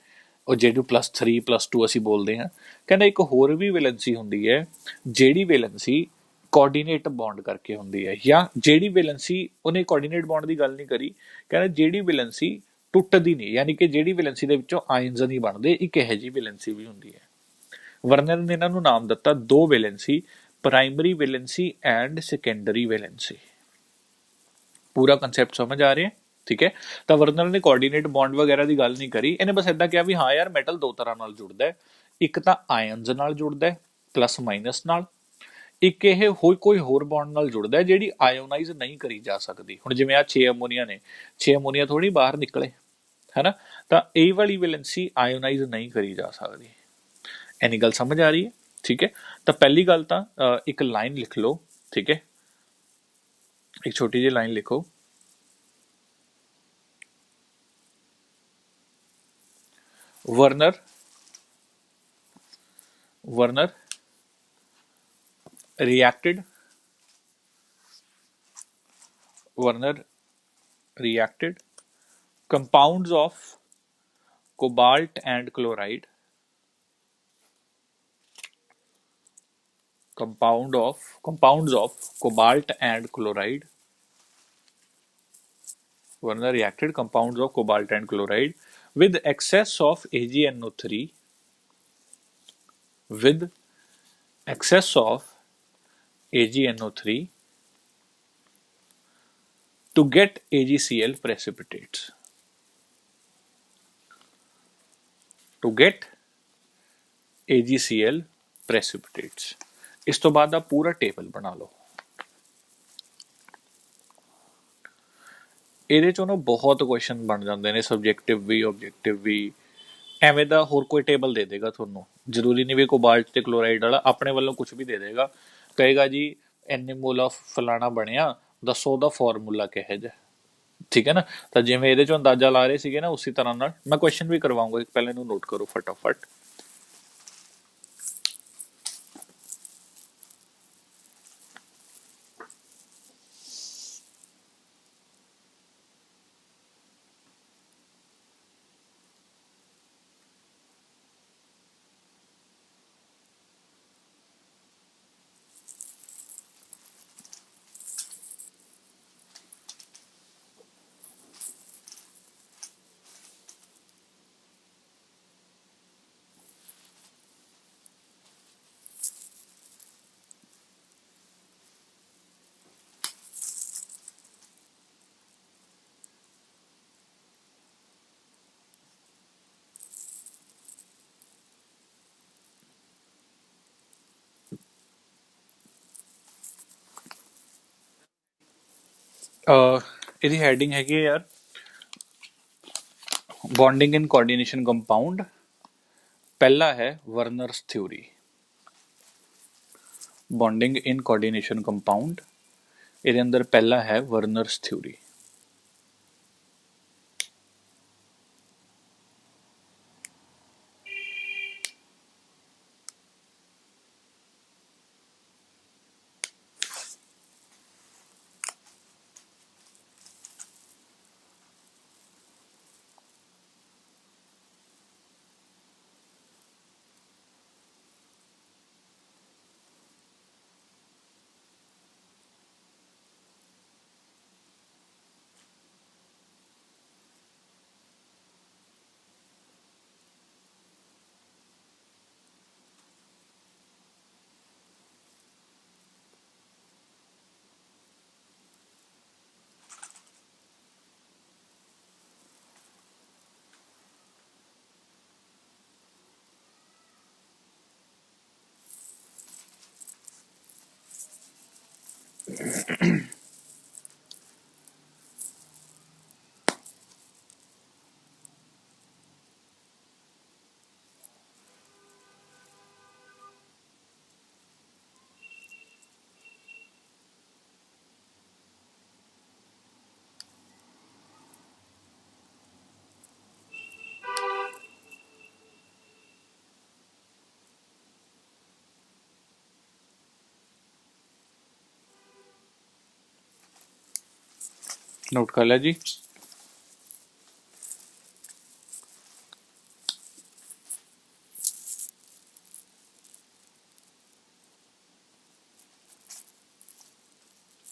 ਉਹ ਜਿਹੜੀ +3 +2 ਅਸੀਂ ਬੋਲਦੇ ਹਾਂ। ਕਹਿੰਦਾ ਇੱਕ ਹੋਰ ਵੀ ਵੈਲੈਂਸੀ ਹੁੰਦੀ ਹੈ ਜਿਹੜੀ ਵੈਲੈਂਸੀ ਕੋਆਰਡੀਨੇਟ ਬੌਂਡ ਕਰਕੇ ਹੁੰਦੀ ਹੈ, ਜਾਂ ਜਿਹੜੀ ਵੈਲੈਂਸੀ ਉਹਨੇ ਕੋਆਰਡੀਨੇਟ ਬੌਂਡ ਦੀ ਗੱਲ ਨਹੀਂ ਕਰੀ, ਕਹਿੰਦਾ ਜਿਹੜੀ ਵੈਲੈਂਸੀ ਟੁੱਟਦੀ ਨਹੀਂ, ਯਾਨੀ ਕਿ ਜਿਹੜੀ ਵੈਲੈਂਸੀ ਦੇ ਵਿੱਚੋਂ ਆਇਨਸ ਨਹੀਂ ਬਣਦੇ, ਇੱਕ ਇਹੋ ਜਿਹੀ ਵੈਲੈਂਸੀ ਵੀ ਹੁੰਦੀ ਹੈ। ਵਰਨਰ ਨੇ ਇਹਨਾਂ ਨੂੰ ਨਾਮ ਦਿੱਤਾ ਦੋ valency, primary valency and secondary valency. ਪੂਰਾ ਕੰਸੈਪਟ ਸਮਝ ਆ ਰਿਹਾ? ਠੀਕ ਹੈ। ਤਾਂ ਵਰਨਰ ਨੇ ਕੋਆਰਡੀਨੇਟ ਬੌਂਡ ਵਗੈਰਾ ਦੀ ਗੱਲ ਨਹੀਂ ਕਰੀ, ਇਹਨੇ ਬਸ ਇਦਾਂ ਕਿਹਾ ਵੀ ਹਾਂ ਯਾਰ ਮੈਟਲ ਦੋ ਤਰ੍ਹਾਂ ਨਾਲ ਜੁੜਦਾ ਹੈ, ਇੱਕ ਤਾਂ ਆਇਨਸ ਨਾਲ ਜੁੜਦਾ ਹੈ +- ਨਾਲ, ਇੱਕ ਇਹ ਕੋਈ ਹੋਰ ਬੌਂਡ ਨਾਲ ਜੁੜਦਾ ਹੈ ਜਿਹੜੀ ਆਇਓਨਾਈਜ਼ ਨਹੀਂ ਕਰੀ ਜਾ ਸਕਦੀ। ਹੁਣ ਜਿਵੇਂ ਆ 6 ਅਮੋਨੀਆ ਨੇ, 6 ਅਮੋਨੀਆ ਥੋੜੀ ਬਾਹਰ ਨਿਕਲੇ, ਹੈਨਾ, ਤਾਂ ਇਹ ਵਾਲੀ ਵੈਲੈਂਸੀ ਆਇਓਨਾਈਜ਼ ਨਹੀਂ ਕਰੀ ਜਾ ਸਕਦੀ। ਐਨੀ ਗੱਲ ਸਮਝ ਆ ਰਹੀ ਹੈ? ਠੀਕ ਹੈ। ਤਾਂ ਪਹਿਲੀ ਗੱਲ ਤਾਂ ਇੱਕ ਲਾਈਨ ਲਿਖ ਲਓ, ਠੀਕ ਹੈ, ਇੱਕ ਛੋਟੀ ਜਿਹੀ ਲਾਈਨ ਲਿਖੋ, Werner reacted compounds of cobalt and chloride, compounds of cobalt and chloride. Werner reacted compounds of cobalt and chloride with excess of AgNO3 with excess of AgNO3 to get AgCl precipitates. To get AgCl precipitates. ਇਸ ਤੋਂ ਬਾਅਦ ਆ ਪੂਰਾ table ਬਣਾ ਲਓ। ਇਹਦੇ ਚੋਂ ਨਾ ਬਹੁਤ ਕੁਐਸਚਨ ਬਣ ਜਾਂਦੇ ਨੇ, ਸਬਜੈਕਟਿਵ ਵੀ ਆਬਜੈਕਟਿਵ ਵੀ। ਐਵੇਂ ਦਾ ਹੋਰ ਕੋਈ ਟੇਬਲ ਦੇ ਦੇਗਾ ਤੁਹਾਨੂੰ, ਜ਼ਰੂਰੀ ਨਹੀਂ ਵੀ ਕੋਬਾਲਟ ਤੇ ਕਲੋਰਾਈਡ ਵਾਲਾ, ਆਪਣੇ ਵੱਲੋਂ ਕੁਝ ਵੀ ਦੇ ਦੇਗਾ, ਕਹੇਗਾ ਜੀ ਇੰਨੇ ਮੋਲ ਆਫ ਫਲਾਣਾ ਬਣਿਆ, ਦੱਸੋ ਉਹਦਾ ਫਾਰਮੂਲਾ ਕਿਹੋ ਜਿਹਾ। ਠੀਕ ਹੈ ਨਾ। ਤਾਂ ਜਿਵੇਂ ਇਹਦੇ ਚੋਂ ਅੰਦਾਜ਼ਾ ਲਾ ਰਹੇ ਸੀਗੇ ਨਾ, ਉਸੇ ਤਰ੍ਹਾਂ ਨਾਲ ਮੈਂ ਕੁਐਸਚਨ ਵੀ ਕਰਵਾਉਂਗਾ, ਪਹਿਲਾਂ ਇਹਨੂੰ ਨੋਟ ਕਰੋ ਫਟਾਫਟ। ਇਹਦੀ ਹੈਡਿੰਗ ਹੈਗੀ ਹੈ ਯਾਰ, ਬੌਂਡਿੰਗ ਇਨ ਕੋਆਰਡੀਨੇਸ਼ਨ ਕੰਪਾਊਂਡ। ਪਹਿਲਾ ਹੈ Werner's theory, bonding in coordination compound. ਇਹਦੇ ਅੰਦਰ ਪਹਿਲਾ ਹੈ ਵਰਨਰਸ ਥਿਊਰੀ। नोट कर लिया जी।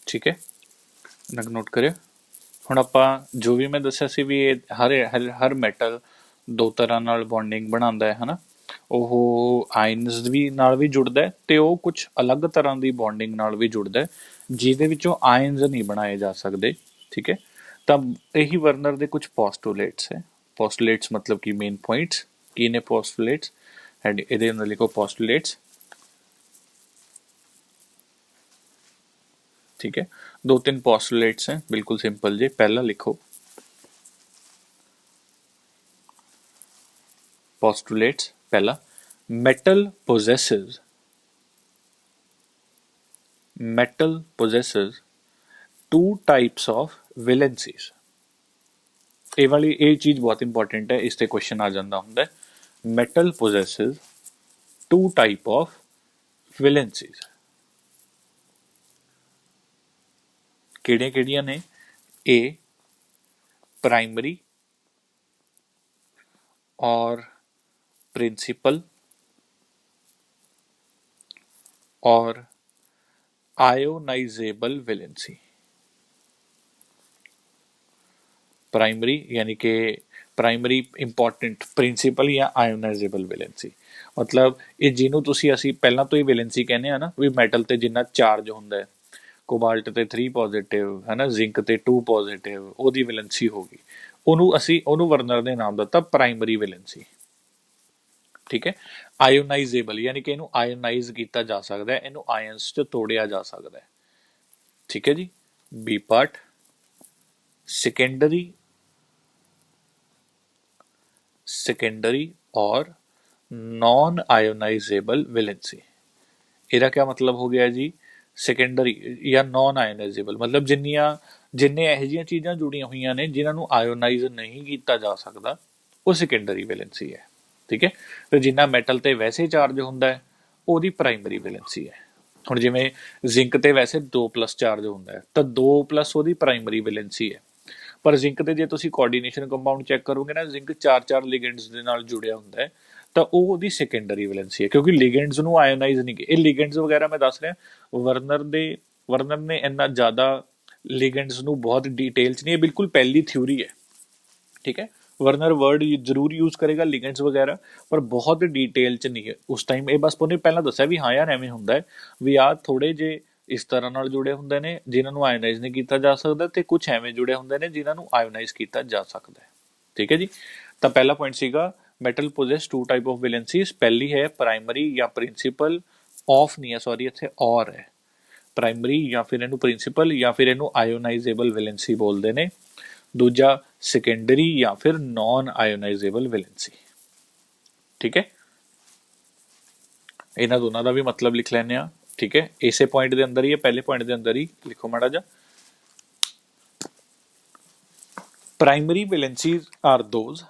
ठीक है, नोट करियो। ਹੁਣ ਆਪਾਂ ਜੋ ਵੀ ਮੈਂ ਦੱਸਿਆ ਸੀ ਵੀ ਇਹ ਹਰ ਮੈਟਲ ਦੋ ਤਰ੍ਹਾਂ ਨਾਲ ਬੌਂਡਿੰਗ ਬਣਾਉਂਦਾ ਹੈ ਹਨਾ। ਉਹ ਆਇਨਸ ਵੀ ਨਾਲ ਵੀ ਜੁੜਦਾ ਹੈ ਤੇ ਉਹ ਕੁਝ ਅਲੱਗ ਤਰ੍ਹਾਂ ਦੀ ਬੌਂਡਿੰਗ ਨਾਲ ਵੀ ਜੁੜਦਾ ਹੈ ਜਿਹਦੇ ਵਿੱਚੋਂ ਆਇਨਸ ਨਹੀਂ ਬਣਾਏ ਜਾ ਸਕਦੇ। ਠੀਕ ਹੈ, ਤਾਂ ਇਹੀ ਵਰਨਰ ਦੇ ਕੁਝ ਪੋਸਟੂਲੇਟਸ ਹੈ। ਪੋਸਟੂਲੇਟਸ ਮਤਲਬ ਕਿ ਮੇਨ ਪੁਆਇੰਟਸ ਕੀ ਨੇ ਪੋਸਟੂਲੇਟਸ, ਐਂਡ ਇਹਦੇ ਅੰਦਰ ਲਿਖੋ ਪੋਸਟੂਲੇਟਸ। ठीक है, दो तीन पॉस्टुलेट्स हैं, बिल्कुल सिंपल जी। पहला लिखो पॉस्टुलेट्स, पहला metal possesses two types of valencies। ਇਹ ਵਾਲੀ ਇਹ ਚੀਜ਼ ਬਹੁਤ ਇੰਪੋਰਟੈਂਟ ਹੈ, ਇਸ ਤੇ ਕੁਐਸਚਨ ਆ ਜਾਂਦਾ ਹੁੰਦਾ ਹੈ। metal possesses two type of valencies। ਕਿਹੜੀਆਂ ਕਿਹੜੀਆਂ ਨੇ? ए प्राइमरी और प्रिंसिपल और आयोनाइजेबल वैलेंसी। प्राइमरी यानी कि प्राइमरी इंपॉर्टेंट, प्रिंसिपल या आयोनाइजेबल वैलेंसी मतलब ये ਜਿਹਨੂੰ ਤੁਸੀਂ ਅਸੀਂ ਪਹਿਲਾਂ ਤੋਂ ਹੀ ਵੈਲੈਂਸੀ ਕਹਿੰਦੇ ਆ ਨਾ ਵੀ ਮੈਟਲ ਤੇ ਜਿੰਨਾ ਚਾਰਜ ਹੁੰਦਾ ਹੈ, ਕੋਬਾਲਟ ਤੇ 3 ਪੋਜ਼ਿਟਿਵ ਹੈ ਨਾ, ਜ਼ਿੰਕ ਤੇ 2 ਪੋਜ਼ਿਟਿਵ, ਉਹਦੀ ਵੈਲੈਂਸੀ ਹੋ ਗਈ। ਉਹਨੂੰ ਵਰਨਰ ਨੇ ਨਾਮ ਦਿੱਤਾ ਪ੍ਰਾਇਮਰੀ ਵੈਲੈਂਸੀ। ਠੀਕ ਹੈ, ਆਇਓਨਾਈਜ਼ੇਬਲ ਯਾਨੀ ਕਿ ਇਹਨੂੰ ਆਇਓਨਾਈਜ਼ ਕੀਤਾ ਜਾ ਸਕਦਾ ਹੈ, ਇਹਨੂੰ ਆਇਨਸ 'ਚ ਤੋੜਿਆ ਜਾ ਸਕਦਾ ਹੈ। ਠੀਕ ਹੈ ਜੀ, ਬੀ ਪਾਰਟ सेकेंडरी और नॉन आयोनाइजेबल वैलेंसी। ਇਹਦਾ क्या मतलब हो गया जी? ਸੈਕੰਡਰੀ ਜਾਂ ਨੌਨ ਆਇਓਨਾਈਜ਼ੇਬਲ ਮਤਲਬ ਜਿੰਨੇ ਇਹੋ ਜਿਹੀਆਂ ਚੀਜ਼ਾਂ ਜੁੜੀਆਂ ਹੋਈਆਂ ਨੇ ਜਿਨ੍ਹਾਂ ਨੂੰ ਆਇਓਨਾਈਜ਼ ਨਹੀਂ ਕੀਤਾ ਜਾ ਸਕਦਾ, ਉਹ ਸੈਕੰਡਰੀ ਵੈਲੈਂਸੀ ਹੈ। ਠੀਕ ਹੈ, ਤੇ ਜਿੰਨਾ ਮੈਟਲ ਤੇ ਵੈਸੇ ਚਾਰਜ ਹੁੰਦਾ ਹੈ ਉਹਦੀ ਪ੍ਰਾਇਮਰੀ ਵੈਲੈਂਸੀ ਹੈ। ਹੁਣ ਜਿਵੇਂ ਜ਼ਿੰਕ ਤੇ ਵੈਸੇ 2+ ਚਾਰਜ ਹੁੰਦਾ ਹੈ ਤਾਂ 2+ ਉਹਦੀ ਪ੍ਰਾਇਮਰੀ ਵੈਲੈਂਸੀ ਹੈ। ਪਰ ਜ਼ਿੰਕ ਤੇ ਜੇ ਤੁਸੀਂ ਕੋਆਰਡੀਨੇਸ਼ਨ ਕੰਪਾਊਂਡ ਚੈੱਕ ਕਰੋਗੇ ਨਾ, ਜ਼ਿੰਕ 4 ਲਿਗੈਂਡਸ ਦੇ ਨਾਲ ਜੁੜਿਆ ਹੁੰਦਾ ਹੈ ਤਾਂ ਉਹ ਉਹਦੀ ਸੈਕੰਡਰੀ ਵੈਲੈਂਸੀ ਹੈ, ਕਿਉਂਕਿ ਲਿਗੈਂਡਸ ਨੂੰ ਆਇਓਨਾਈਜ਼ ਨਹੀਂ ਕੀਤਾ। ਇਹ ਲਿਗੈਂਡਸ ਵਗੈਰਾ ਮੈਂ ਦੱਸ ਰਿਹਾ, ਵਰਨਰ ਨੇ ਇੰਨਾ ਜ਼ਿਆਦਾ ਲਿਗੈਂਡਸ ਨੂੰ ਬਹੁਤ ਡਿਟੇਲ 'ਚ ਨਹੀਂ, ਇਹ ਬਿਲਕੁਲ ਪਹਿਲੀ ਥਿਊਰੀ ਹੈ। ਠੀਕ ਹੈ, ਵਰਨਰ ਵਰਡ ਜ਼ਰੂਰ ਯੂਜ਼ ਕਰੇਗਾ ਲਿਗੈਂਡਸ ਵਗੈਰਾ, ਪਰ ਬਹੁਤ ਡਿਟੇਲ 'ਚ ਨਹੀਂ ਹੈ ਉਸ ਟਾਈਮ। ਇਹ ਬਸ ਉਹਨੇ ਪਹਿਲਾਂ ਦੱਸਿਆ ਵੀ ਹਾਂ ਯਾਰ ਐਵੇਂ ਹੁੰਦਾ ਹੈ ਵੀ ਆਹ ਥੋੜ੍ਹੇ ਜਿਹੇ ਇਸ ਤਰ੍ਹਾਂ ਨਾਲ ਜੁੜੇ ਹੁੰਦੇ ਨੇ ਜਿਨ੍ਹਾਂ ਨੂੰ ਆਇਓਨਾਈਜ਼ ਨਹੀਂ ਕੀਤਾ ਜਾ ਸਕਦਾ, ਤੇ ਕੁਝ ਐਵੇਂ ਜੁੜੇ ਹੁੰਦੇ ਨੇ ਜਿਨ੍ਹਾਂ ਨੂੰ ਆਇਓਨਾਈਜ਼ ਕੀਤਾ ਜਾ ਸਕਦਾ ਹੈ। ਠੀਕ ਹੈ ਜੀ, ਤਾਂ ਪਹਿਲਾ ਪੁਆਇੰਟ ਸੀਗਾ ਮੈਟਲ ਪੋਜੈਸ 2 ਟਾਈਪ ਆਫ ਵੈਲੈਂਸੀਜ਼। ਪਹਿਲੀ ਹੈ ਪ੍ਰਾਇਮਰੀ ਜਾਂ ਪ੍ਰਿੰਸੀਪਲ ਆਫ ਨਹੀਂ ਹੈ, ਸੌਰੀ ਇੱਥੇ ਔਰ ਹੈ। ਪ੍ਰਾਇਮਰੀ ਜਾਂ ਫਿਰ ਇਹਨੂੰ ਪ੍ਰਿੰਸੀਪਲ ਜਾਂ ਫਿਰ ਇਹਨੂੰ ਆਇਓਨਾਈਜ਼ੇਬਲ ਵੈਲੈਂਸੀ ਬੋਲਦੇ ਨੇ। ਦੂਜਾ ਸੈਕੰਡਰੀ ਜਾਂ ਫਿਰ ਨॉन ਆਇਓਨਾਈਜ਼ੇਬਲ ਵੈਲੈਂਸੀ। ਠੀਕ ਹੈ, ਇਹਨਾਂ ਦੋਨਾਂ ਦਾ ਵੀ ਮਤਲਬ ਲਿਖ ਲੈਂਦੇ ਆ। ਠੀਕ ਹੈ, ਇਸੇ ਪੁਆਇੰਟ ਦੇ ਅੰਦਰ ਹੀ ਹੈ, ਪਹਿਲੇ ਪੁਆਇੰਟ ਦੇ ਅੰਦਰ ਹੀ ਲਿਖੋ ਮਾੜਾ ਜਿਹਾ। Primary valencies are those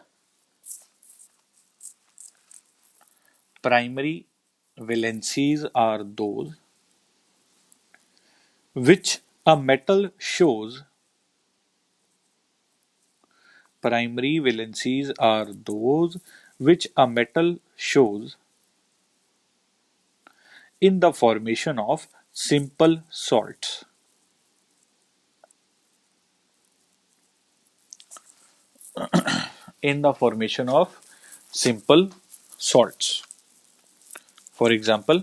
which a metal shows primary valencies are those which a metal shows in the formation of simple salts। in the formation of simple salts। for example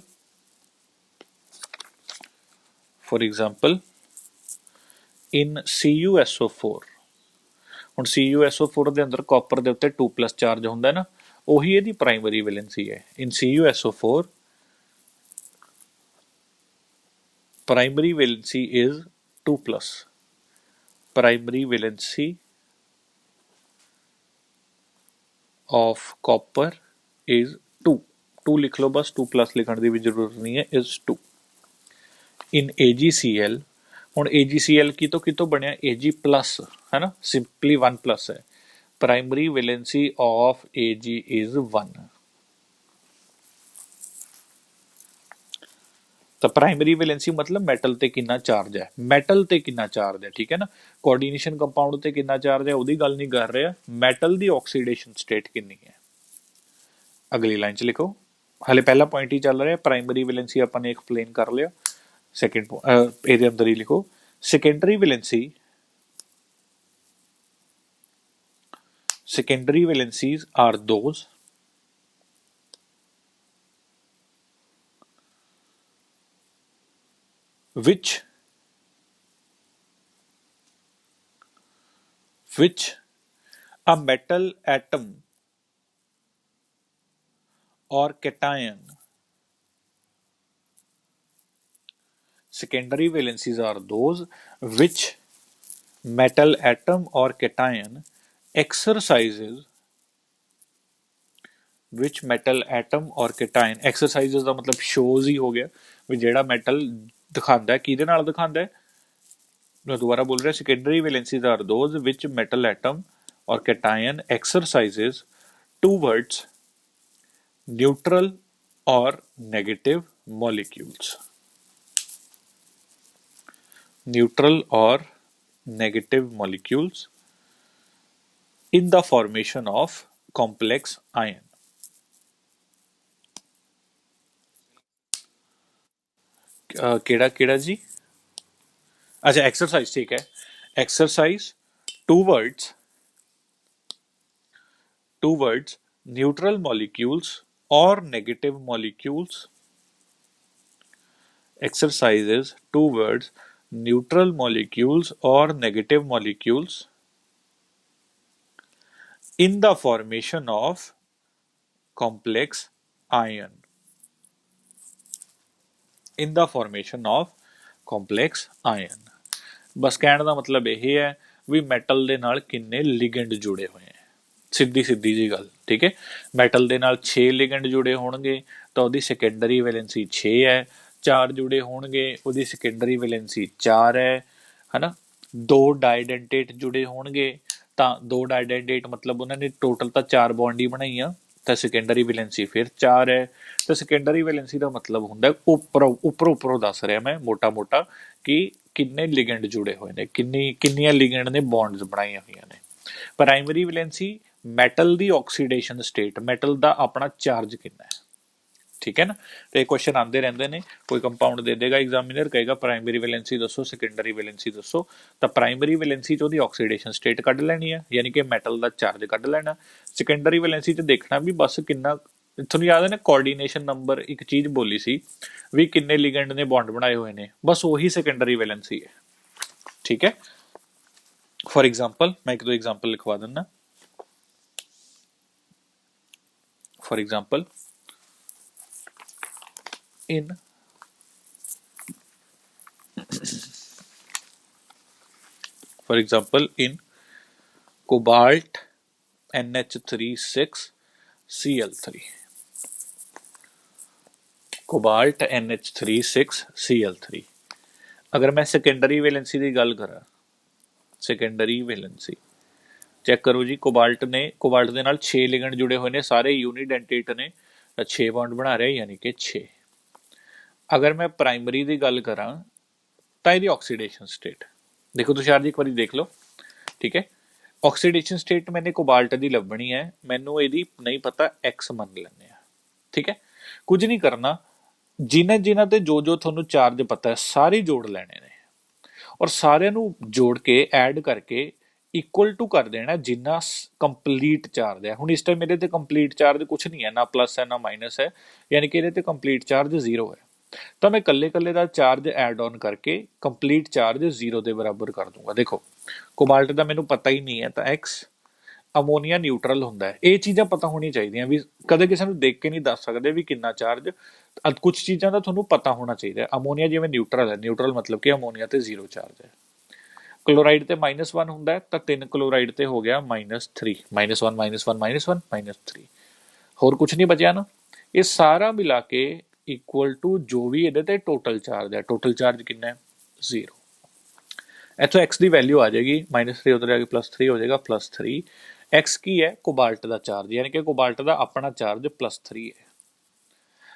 in CuSO4। ਹੁਣ CuSO4 ਦੇ ਅੰਦਰ copper ਦੇ ਉੱਤੇ 2+ charge ਹੁੰਦਾ ਨਾ, ਉਹੀ ਇਹਦੀ primary valency ਹੈ। ਇਨ CuSO4 primary valency is 2+। primary valency of copper is 2। 2 ਲਿਖ ਲਓ ਬਸ, 2+ ਲਿਖਣ ਦੀ ਵੀ ਜ਼ਰੂਰਤ ਨਹੀਂ ਹੈ, is 2। in AgCl, ਹੁਣ AgCl ਕਿਤੋਂ ਬਣਿਆ? Ag+ ਹੈ ਨਾ, ਸਿੰਪਲੀ 1+ ਹੈ। Primary valency of Ag is 1। ਤਾਂ ਪ੍ਰਾਇਮਰੀ ਵੈਲੈਂਸੀ ਮਤਲਬ ਮੈਟਲ ਤੇ ਕਿੰਨਾ ਚਾਰਜ ਹੈ, ਮੈਟਲ ਤੇ ਕਿੰਨਾ ਚਾਰਜ ਹੈ, ਠੀਕ ਹੈ ਨਾ। ਕੋਆਰਡੀਨੇਸ਼ਨ ਕੰਪਾਊਂਡ ਤੇ ਕਿੰਨਾ ਚਾਰਜ ਹੈ ਉਹਦੀ ਗੱਲ ਨਹੀਂ ਕਰ ਰਿਹਾ, ਮੈਟਲ ਦੀ ਆਕਸੀਡੇਸ਼ਨ ਸਟੇਟ ਕਿੰਨੀ ਹੈ। ਅਗਲੀ ਲਾਈਨ 'ਚ ਲਿਖੋ, ਹਾਲੇ ਪਹਿਲਾ ਪੁਆਇੰਟ ਹੀ ਚੱਲ ਰਿਹਾ, ਪ੍ਰਾਇਮਰੀ ਵੈਲੈਂਸੀ ਆਪਾਂ ਨੇ ਐਕਸਪਲੇਨ ਕਰ ਲਿਆ। ਸੈਕਿੰਡ ਇਹਦੇ ਅੰਦਰ ਹੀ ਲਿਖੋ, secondary valency secondary valencies are those which a metal atom or cation. Secondary valencies are those which metal atom or cation exercises which metal atom or cation exercises ਦਾ ਮਤਲਬ shows ਹੀ ਹੋ ਗਿਆ ਵੀ ਜਿਹੜਾ metal ਦਿਖਾਉਂਦਾ ਹੈ, ਕਿਹਦੇ ਨਾਲ ਦਿਖਾਉਂਦਾ ਹੈ। मैं दोबारा बोल रहा, secondary valencies are those which metal atom or cation exercises towards neutral or negative molecules. Neutral or negative molecules in the formation of complex ion. केड़ा केड़ा जी, अच्छा एक्सरसाइज, ठीक है, exercise towards neutral molecules or negative molecules, exercises towards neutral molecules or negative molecules in the formation of complex ion. In the formation of complex ion. बस कहने का मतलब यही है भी मैटल ਦੇ ਨਾਲ ਕਿੰਨੇ ਲਿਗੈਂਡ ਜੁੜੇ ਹੋਏ ਹੈ, ਸਿੱਧੀ ਸਿੱਧੀ ਜੀ ਗੱਲ, ਠੀਕ ਹੈ। ਮੈਟਲ ਦੇ ਨਾਲ 6 ਲਿਗੈਂਡ ਜੁੜੇ ਹੋਣਗੇ ਤਾਂ ਉਹਦੀ ਸੈਕੰਡਰੀ ਵੈਲੈਂਸੀ 6 ਹੈ, 4 ਜੁੜੇ ਹੋਣਗੇ ਉਹਦੀ ਸੈਕੰਡਰੀ ਵੈਲੈਂਸੀ 4 ਹੈ, ਹਨਾ। 2 ਡਾਈਡੈਂਟੇਟ ਜੁੜੇ ਹੋਣਗੇ ਤਾਂ 2 ਡਾਈਡੈਂਟੇਟ ਮਤਲਬ ਉਹਨਾਂ ਨੇ ਟੋਟਲ ਤਾਂ 4 ਬੌਂਡ ਹੀ ਬਣਾਈਆਂ ਤਾਂ ਸੈਕੰਡਰੀ ਵੈਲੈਂਸੀ ਫਿਰ 4 ਹੈ। ਤਾਂ ਸੈਕੰਡਰੀ ਵੈਲੈਂਸੀ ਦਾ ਮਤਲਬ ਹੁੰਦਾ ਉੱਪਰੋਂ ਦੱਸ ਰਿਹਾ ਮੈਂ ਮੋਟਾ ਮੋਟਾ ਕਿ ਕਿੰਨੇ ਲਿਗੈਂਡ ਜੁੜੇ ਹੋਏ ਨੇ, ਕਿੰਨੀਆਂ ਲਿਗੈਂਡ ਨੇ ਬੌਂਡਸ ਬਣਾਈਆਂ ਹੋਈਆਂ ਨੇ। ਪ੍ਰਾਇਮਰੀ ਵੈਲੈਂਸੀ ਮੈਟਲ ਦੀ ਆਕਸੀਡੇਸ਼ਨ ਸਟੇਟ, ਮੈਟਲ ਦਾ ਆਪਣਾ ਚਾਰਜ ਕਿੰਨਾ ਹੈ, ਠੀਕ ਹੈ ਨਾ। ਤੇ ਕੁਐਸਚਨ ਆਉਂਦੇ ਰਹਿੰਦੇ ਨੇ, ਕੋਈ ਕੰਪਾਊਂਡ ਦੇ ਦੇਗਾ ਐਗਜ਼ਾਮੀਨਰ, ਕਹੇਗਾ ਪ੍ਰਾਇਮਰੀ ਵੈਲੈਂਸੀ ਦੱਸੋ, ਸੈਕੰਡਰੀ ਵੈਲੈਂਸੀ ਦੱਸੋ, ਤਾਂ ਪ੍ਰਾਇਮਰੀ ਵੈਲੈਂਸੀ 'ਚ ਉਹਦੀ ਆਕਸੀਡੇਸ਼ਨ ਸਟੇਟ ਕੱਢ ਲੈਣੀ ਹੈ, ਯਾਨੀ ਕਿ ਮੈਟਲ ਦਾ ਚਾਰਜ ਕੱਢ ਲੈਣਾ। ਸੈਕੰਡਰੀ ਵੈਲੈਂਸੀ 'ਚ ਦੇਖਣਾ ਵੀ ਬਸ ਕਿੰਨਾ, ਤੁਹਾਨੂੰ ਯਾਦ ਹੈ ਨਾ ਕੋਆਰਡੀਨੇਸ਼ਨ ਨੰਬਰ ਇੱਕ ਚੀਜ਼ ਬੋਲੀ ਸੀ ਵੀ ਕਿੰਨੇ ਲਿਗੈਂਡ ਨੇ ਬੌਂਡ ਬਣਾਏ ਹੋਏ ਨੇ, ਬਸ ਉਹੀ ਸੈਕੰਡਰੀ ਵੈਲੈਂਸੀ ਹੈ, ਠੀਕ ਹੈ। ਫॉर एग्जांपल मैं एक दो एग्जांपल लिखवा देना। For example in cobalt NH36Cl3, cobalt NH36Cl3। अगर मैं सेकेंडरी वैलेंसी की गल करा, सेकेंडरी वैलेंसी चेक करो जी, कोबाल्ट ਦੇ ਨਾਲ 6 ਲਿਗੈਂਡ ਜੁੜੇ ਹੋਏ ਨੇ, ਸਾਰੇ ਯੂਨੀਡੈਂਟੇਟ ਨੇ, ਤਾਂ 6 ਬੌਂਡ ਬਣਾ ਰਿਹਾ ਯਾਨੀ ਕਿ 6। ਅਗਰ ਮੈਂ ਪ੍ਰਾਇਮਰੀ ਦੀ ਗੱਲ ਕਰਾਂ ਤਾਂ ਇਹਦੀ ਆਕਸੀਡੇਸ਼ਨ ਸਟੇਟ ਦੇਖੋ ਤੁਸ਼ਾਰ ਜੀ, ਇੱਕ ਵਾਰੀ ਦੇਖ ਲਓ, ਠੀਕ ਹੈ। ਆਕਸੀਡੇਸ਼ਨ ਸਟੇਟ ਮੈਨੇ ਕੋਬਾल्ट ਦੀ ਲੱਭਣੀ ਹੈ, ਮੈਨੂੰ ਇਹਦੀ ਨਹੀਂ ਪਤਾ, x ਮੰਨ ਲੈਂਦੇ ਆ, ਠੀਕ ਹੈ। ਕੁਝ ਨਹੀਂ ਕਰਨਾ, ਜਿਨ੍ਹਾਂ ਤੇ ਜੋ ਤੁਹਾਨੂੰ ਚਾਰਜ ਪਤਾ ਹੈ ਸਾਰੇ ਜੋੜ ਲੈਣੇ ਨੇ, ਔਰ ਸਾਰਿਆਂ ਨੂੰ ਜੋੜ ਕੇ ਐਡ ਕਰਕੇ ਇਕੁਅਲ ਟੂ ਕਰ ਦੇਣਾ ਜਿੰਨਾ ਕੰਪਲੀਟ ਚਾਰਜ ਹੈ। ਹੁਣ ਇਸ ਟਾਈਮ ਮੇਰੇ ਤੇ ਕੰਪਲੀਟ ਚਾਰਜ ਕੁਝ ਨਹੀਂ ਹੈ, ਨਾ ਪਲੱਸ ਹੈ ਨਾ ਮਾਈਨਸ ਹੈ, ਯਾਨੀ ਕਿ ਇਹਦੇ ਤੇ ਕੰਪਲੀਟ ਚਾਰਜ 0 ਹੈ। ਤਾਂ ਮੈਂ ਕੱਲੇ ਦਾ ਚਾਰਜ ਐਡ ਆਨ ਕਰਕੇ ਕੰਪਲੀਟ ਚਾਰਜ 0 ਦੇ ਬਰਾਬਰ ਕਰ ਦੂੰਗਾ। ਦੇਖੋ ਕੋਬਾल्ट ਦਾ ਮੈਨੂੰ ਪਤਾ ਹੀ ਨਹੀਂ ਹੈ ਤਾਂ x, ਅਮੋਨੀਆ ਨਿਊਟਰਲ ਹੁੰਦਾ ਹੈ, ਇਹ ਚੀਜ਼ਾਂ ਪਤਾ ਹੋਣੀ ਚਾਹੀਦੀਆਂ ਵੀ ਕਦੇ ਕਿਸੇ ਨੂੰ ਦੇਖ ਕੇ ਨਹੀਂ ਦੱਸ ਸਕਦੇ ਵੀ ਕਿੰਨਾ ਚਾਰਜ, ਕੁਝ ਚੀਜ਼ਾਂ ਦਾ ਤੁਹਾਨੂੰ ਪਤਾ ਹੋਣਾ ਚਾਹੀਦਾ। ਅਮੋਨੀਆ ਜਿਵੇਂ ਨਿਊਟਰਲ ਹੈ, ਨਿਊਟਰਲ ਮਤਲਬ ਕਿ ਅਮੋਨੀਆ ਤੇ 0 ਚਾਰਜ ਹੈ। क्लोराइड ਤੇ -1 ਹੁੰਦਾ ਹੈ ਤਾਂ 3 क्लोराइड ਤੇ ਹੋ ਗਿਆ -3, -1 -3, ਹੋਰ ਕੁਝ ਨਹੀਂ ਬਚਿਆ ਨਾ। ਇਹ ਸਾਰਾ ਮਿਲਾ ਕੇ ਇਕੁਅਲ ਟੂ ਜੋ ਵੀ ਇਹਦੇ ਤੇ ਟੋਟਲ ਚਾਰਜ ਹੈ, ਟੋਟਲ ਚਾਰਜ ਕਿੰਨਾ ਹੈ 0। ਇੱਥੋਂ x ਦੀ ਵੈਲਿਊ ਆ ਜਾਏਗੀ, -3 ਉਧਰ ਆ ਕੇ +3 ਹੋ ਜਾਏਗਾ, +3। x ਕੀ ਹੈ, ਕੋਬਾल्ट ਦਾ ਚਾਰਜ, ਯਾਨੀ ਕਿ ਕੋਬਾल्ट ਦਾ ਆਪਣਾ ਚਾਰਜ +3 ਹੈ।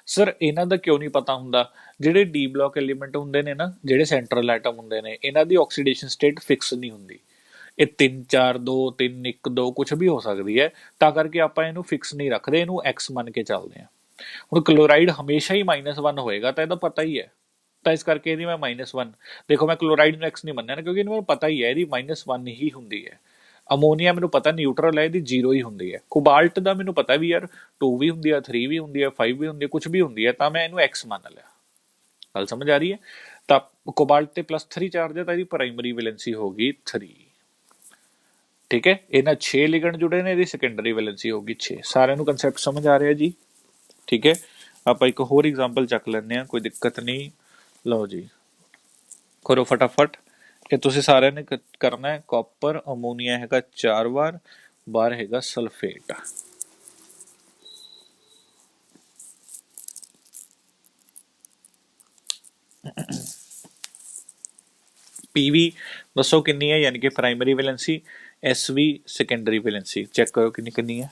ਸਰ ਇਹਨਾਂ ਦਾ ਕਿਉਂ ਨਹੀਂ ਪਤਾ ਹੁੰਦਾ? ਜਿਹੜੇ ਡੀ ਬਲੌਕ ਐਲੀਮੈਂਟ ਹੁੰਦੇ ਨੇ ਨਾ, ਜਿਹੜੇ ਸੈਂਟਰਲ ਐਟਮ ਹੁੰਦੇ ਨੇ, ਇਹਨਾਂ ਦੀ ਆਕਸੀਡੇਸ਼ਨ ਸਟੇਟ ਫਿਕਸ ਨਹੀਂ ਹੁੰਦੀ। ਇਹ 3 4 2 3 1 2 ਕੁਝ ਵੀ ਹੋ ਸਕਦੀ ਹੈ, ਤਾਂ ਕਰਕੇ ਆਪਾਂ ਇਹਨੂੰ ਫਿਕਸ ਨਹੀਂ ਰੱਖਦੇ, ਇਹਨੂੰ x ਮੰਨ ਕੇ ਚੱਲਦੇ ਹਾਂ। ਹੁਣ ਕਲੋਰਾਈਡ ਹਮੇਸ਼ਾ ਹੀ -1 ਹੋਏਗਾ, ਤਾਂ ਇਹਦਾ ਪਤਾ ਹੀ ਹੈ, ਤਾਂ ਇਸ ਕਰਕੇ ਇਹਦੀ ਮੈਂ -1 ਦੇਖੋ, ਮੈਂ ਕਲੋਰਾਈਡ ਨੂੰ x ਨਹੀਂ ਮੰਨਿਆ ਨਾ, ਕਿਉਂਕਿ ਇਹਨੂੰ ਮੈਨੂੰ ਪਤਾ ਹੀ ਹੈ ਇਹਦੀ -1 ਹੀ ਹੁੰਦੀ ਹੈ। ਅਮੋਨੀਆ ਮੈਨੂੰ ਪਤਾ ਨਿਊਟਰਲ ਹੈ, ਇਹਦੀ 0 ਹੀ ਹੁੰਦੀ ਹੈ। ਕੋਬਾਲਟ ਦਾ ਮੈਨੂੰ ਪਤਾ ਵੀ ਯਾਰ 2 ਵੀ ਹੁੰਦੀ ਹੈ, 3 ਵੀ ਹੁੰਦੀ ਹੈ, 5 ਵੀ ਹੁੰਦੀ ਹੈ, ਕੁਝ ਵੀ ਹੁੰਦੀ ਹੈ, ਤਾਂ ਮੈਂ ਇਹਨੂੰ x ਮੰਨ ਲਿਆ। ਗੱਲ ਸਮਝ ਆ ਰਹੀ ਹੈ? ਤਾਂ ਕੋਬਾਲਟ ਤੇ +3 ਚਾਰਜ ਹੈ, ਤਾਂ ਇਹਦੀ ਪ੍ਰਾਇਮਰੀ ਵੈਲੈਂਸੀ ਹੋਗੀ 3। ਠੀਕ ਹੈ, ਇਹਨਾਂ 6 ਲਿਗੈਂਡ ਜੁੜੇ ਨੇ, ਇਹਦੀ ਸੈਕੰਡਰੀ ਵੈਲੈਂਸੀ ਹੋਗੀ 6। ਸਾਰਿਆਂ ਨੂੰ ਕਨਸੈਪਟ ਸਮਝ ਆ ਰਿਹਾ ਜੀ? ਠੀਕ ਹੈ, ਆਪਾਂ ਇੱਕ ਹੋਰ ਐਗਜ਼ਾਮਪਲ ਚੱਕ ਲੈਂਦੇ ਹਾਂ, ਕੋਈ ਦਿੱਕਤ ਨਹੀਂ। ਲਓ ਜੀ, ਕਰੋ ਫਟਾਫਟ। ਇਹ ਤੁਸੀਂ ਸਾਰਿਆਂ ਨੇ ਕਰਨਾ ਹੈ। ਕਾਪਰ ਅਮੋਨੀਆ ਹੈਗਾ 4 ਵਾਰ, ਬਾਹਰ ਹੈਗਾ ਸਲਫੇਟ। ਪੀਵੀ ਦੱਸੋ ਕਿੰਨੀ ਹੈ, ਯਾਨੀ ਕਿ primary valency. ਐਸਵੀ secondary valency check ਕਰੋ ਕਿੰਨੀ ਕਿੰਨੀ ਹੈ।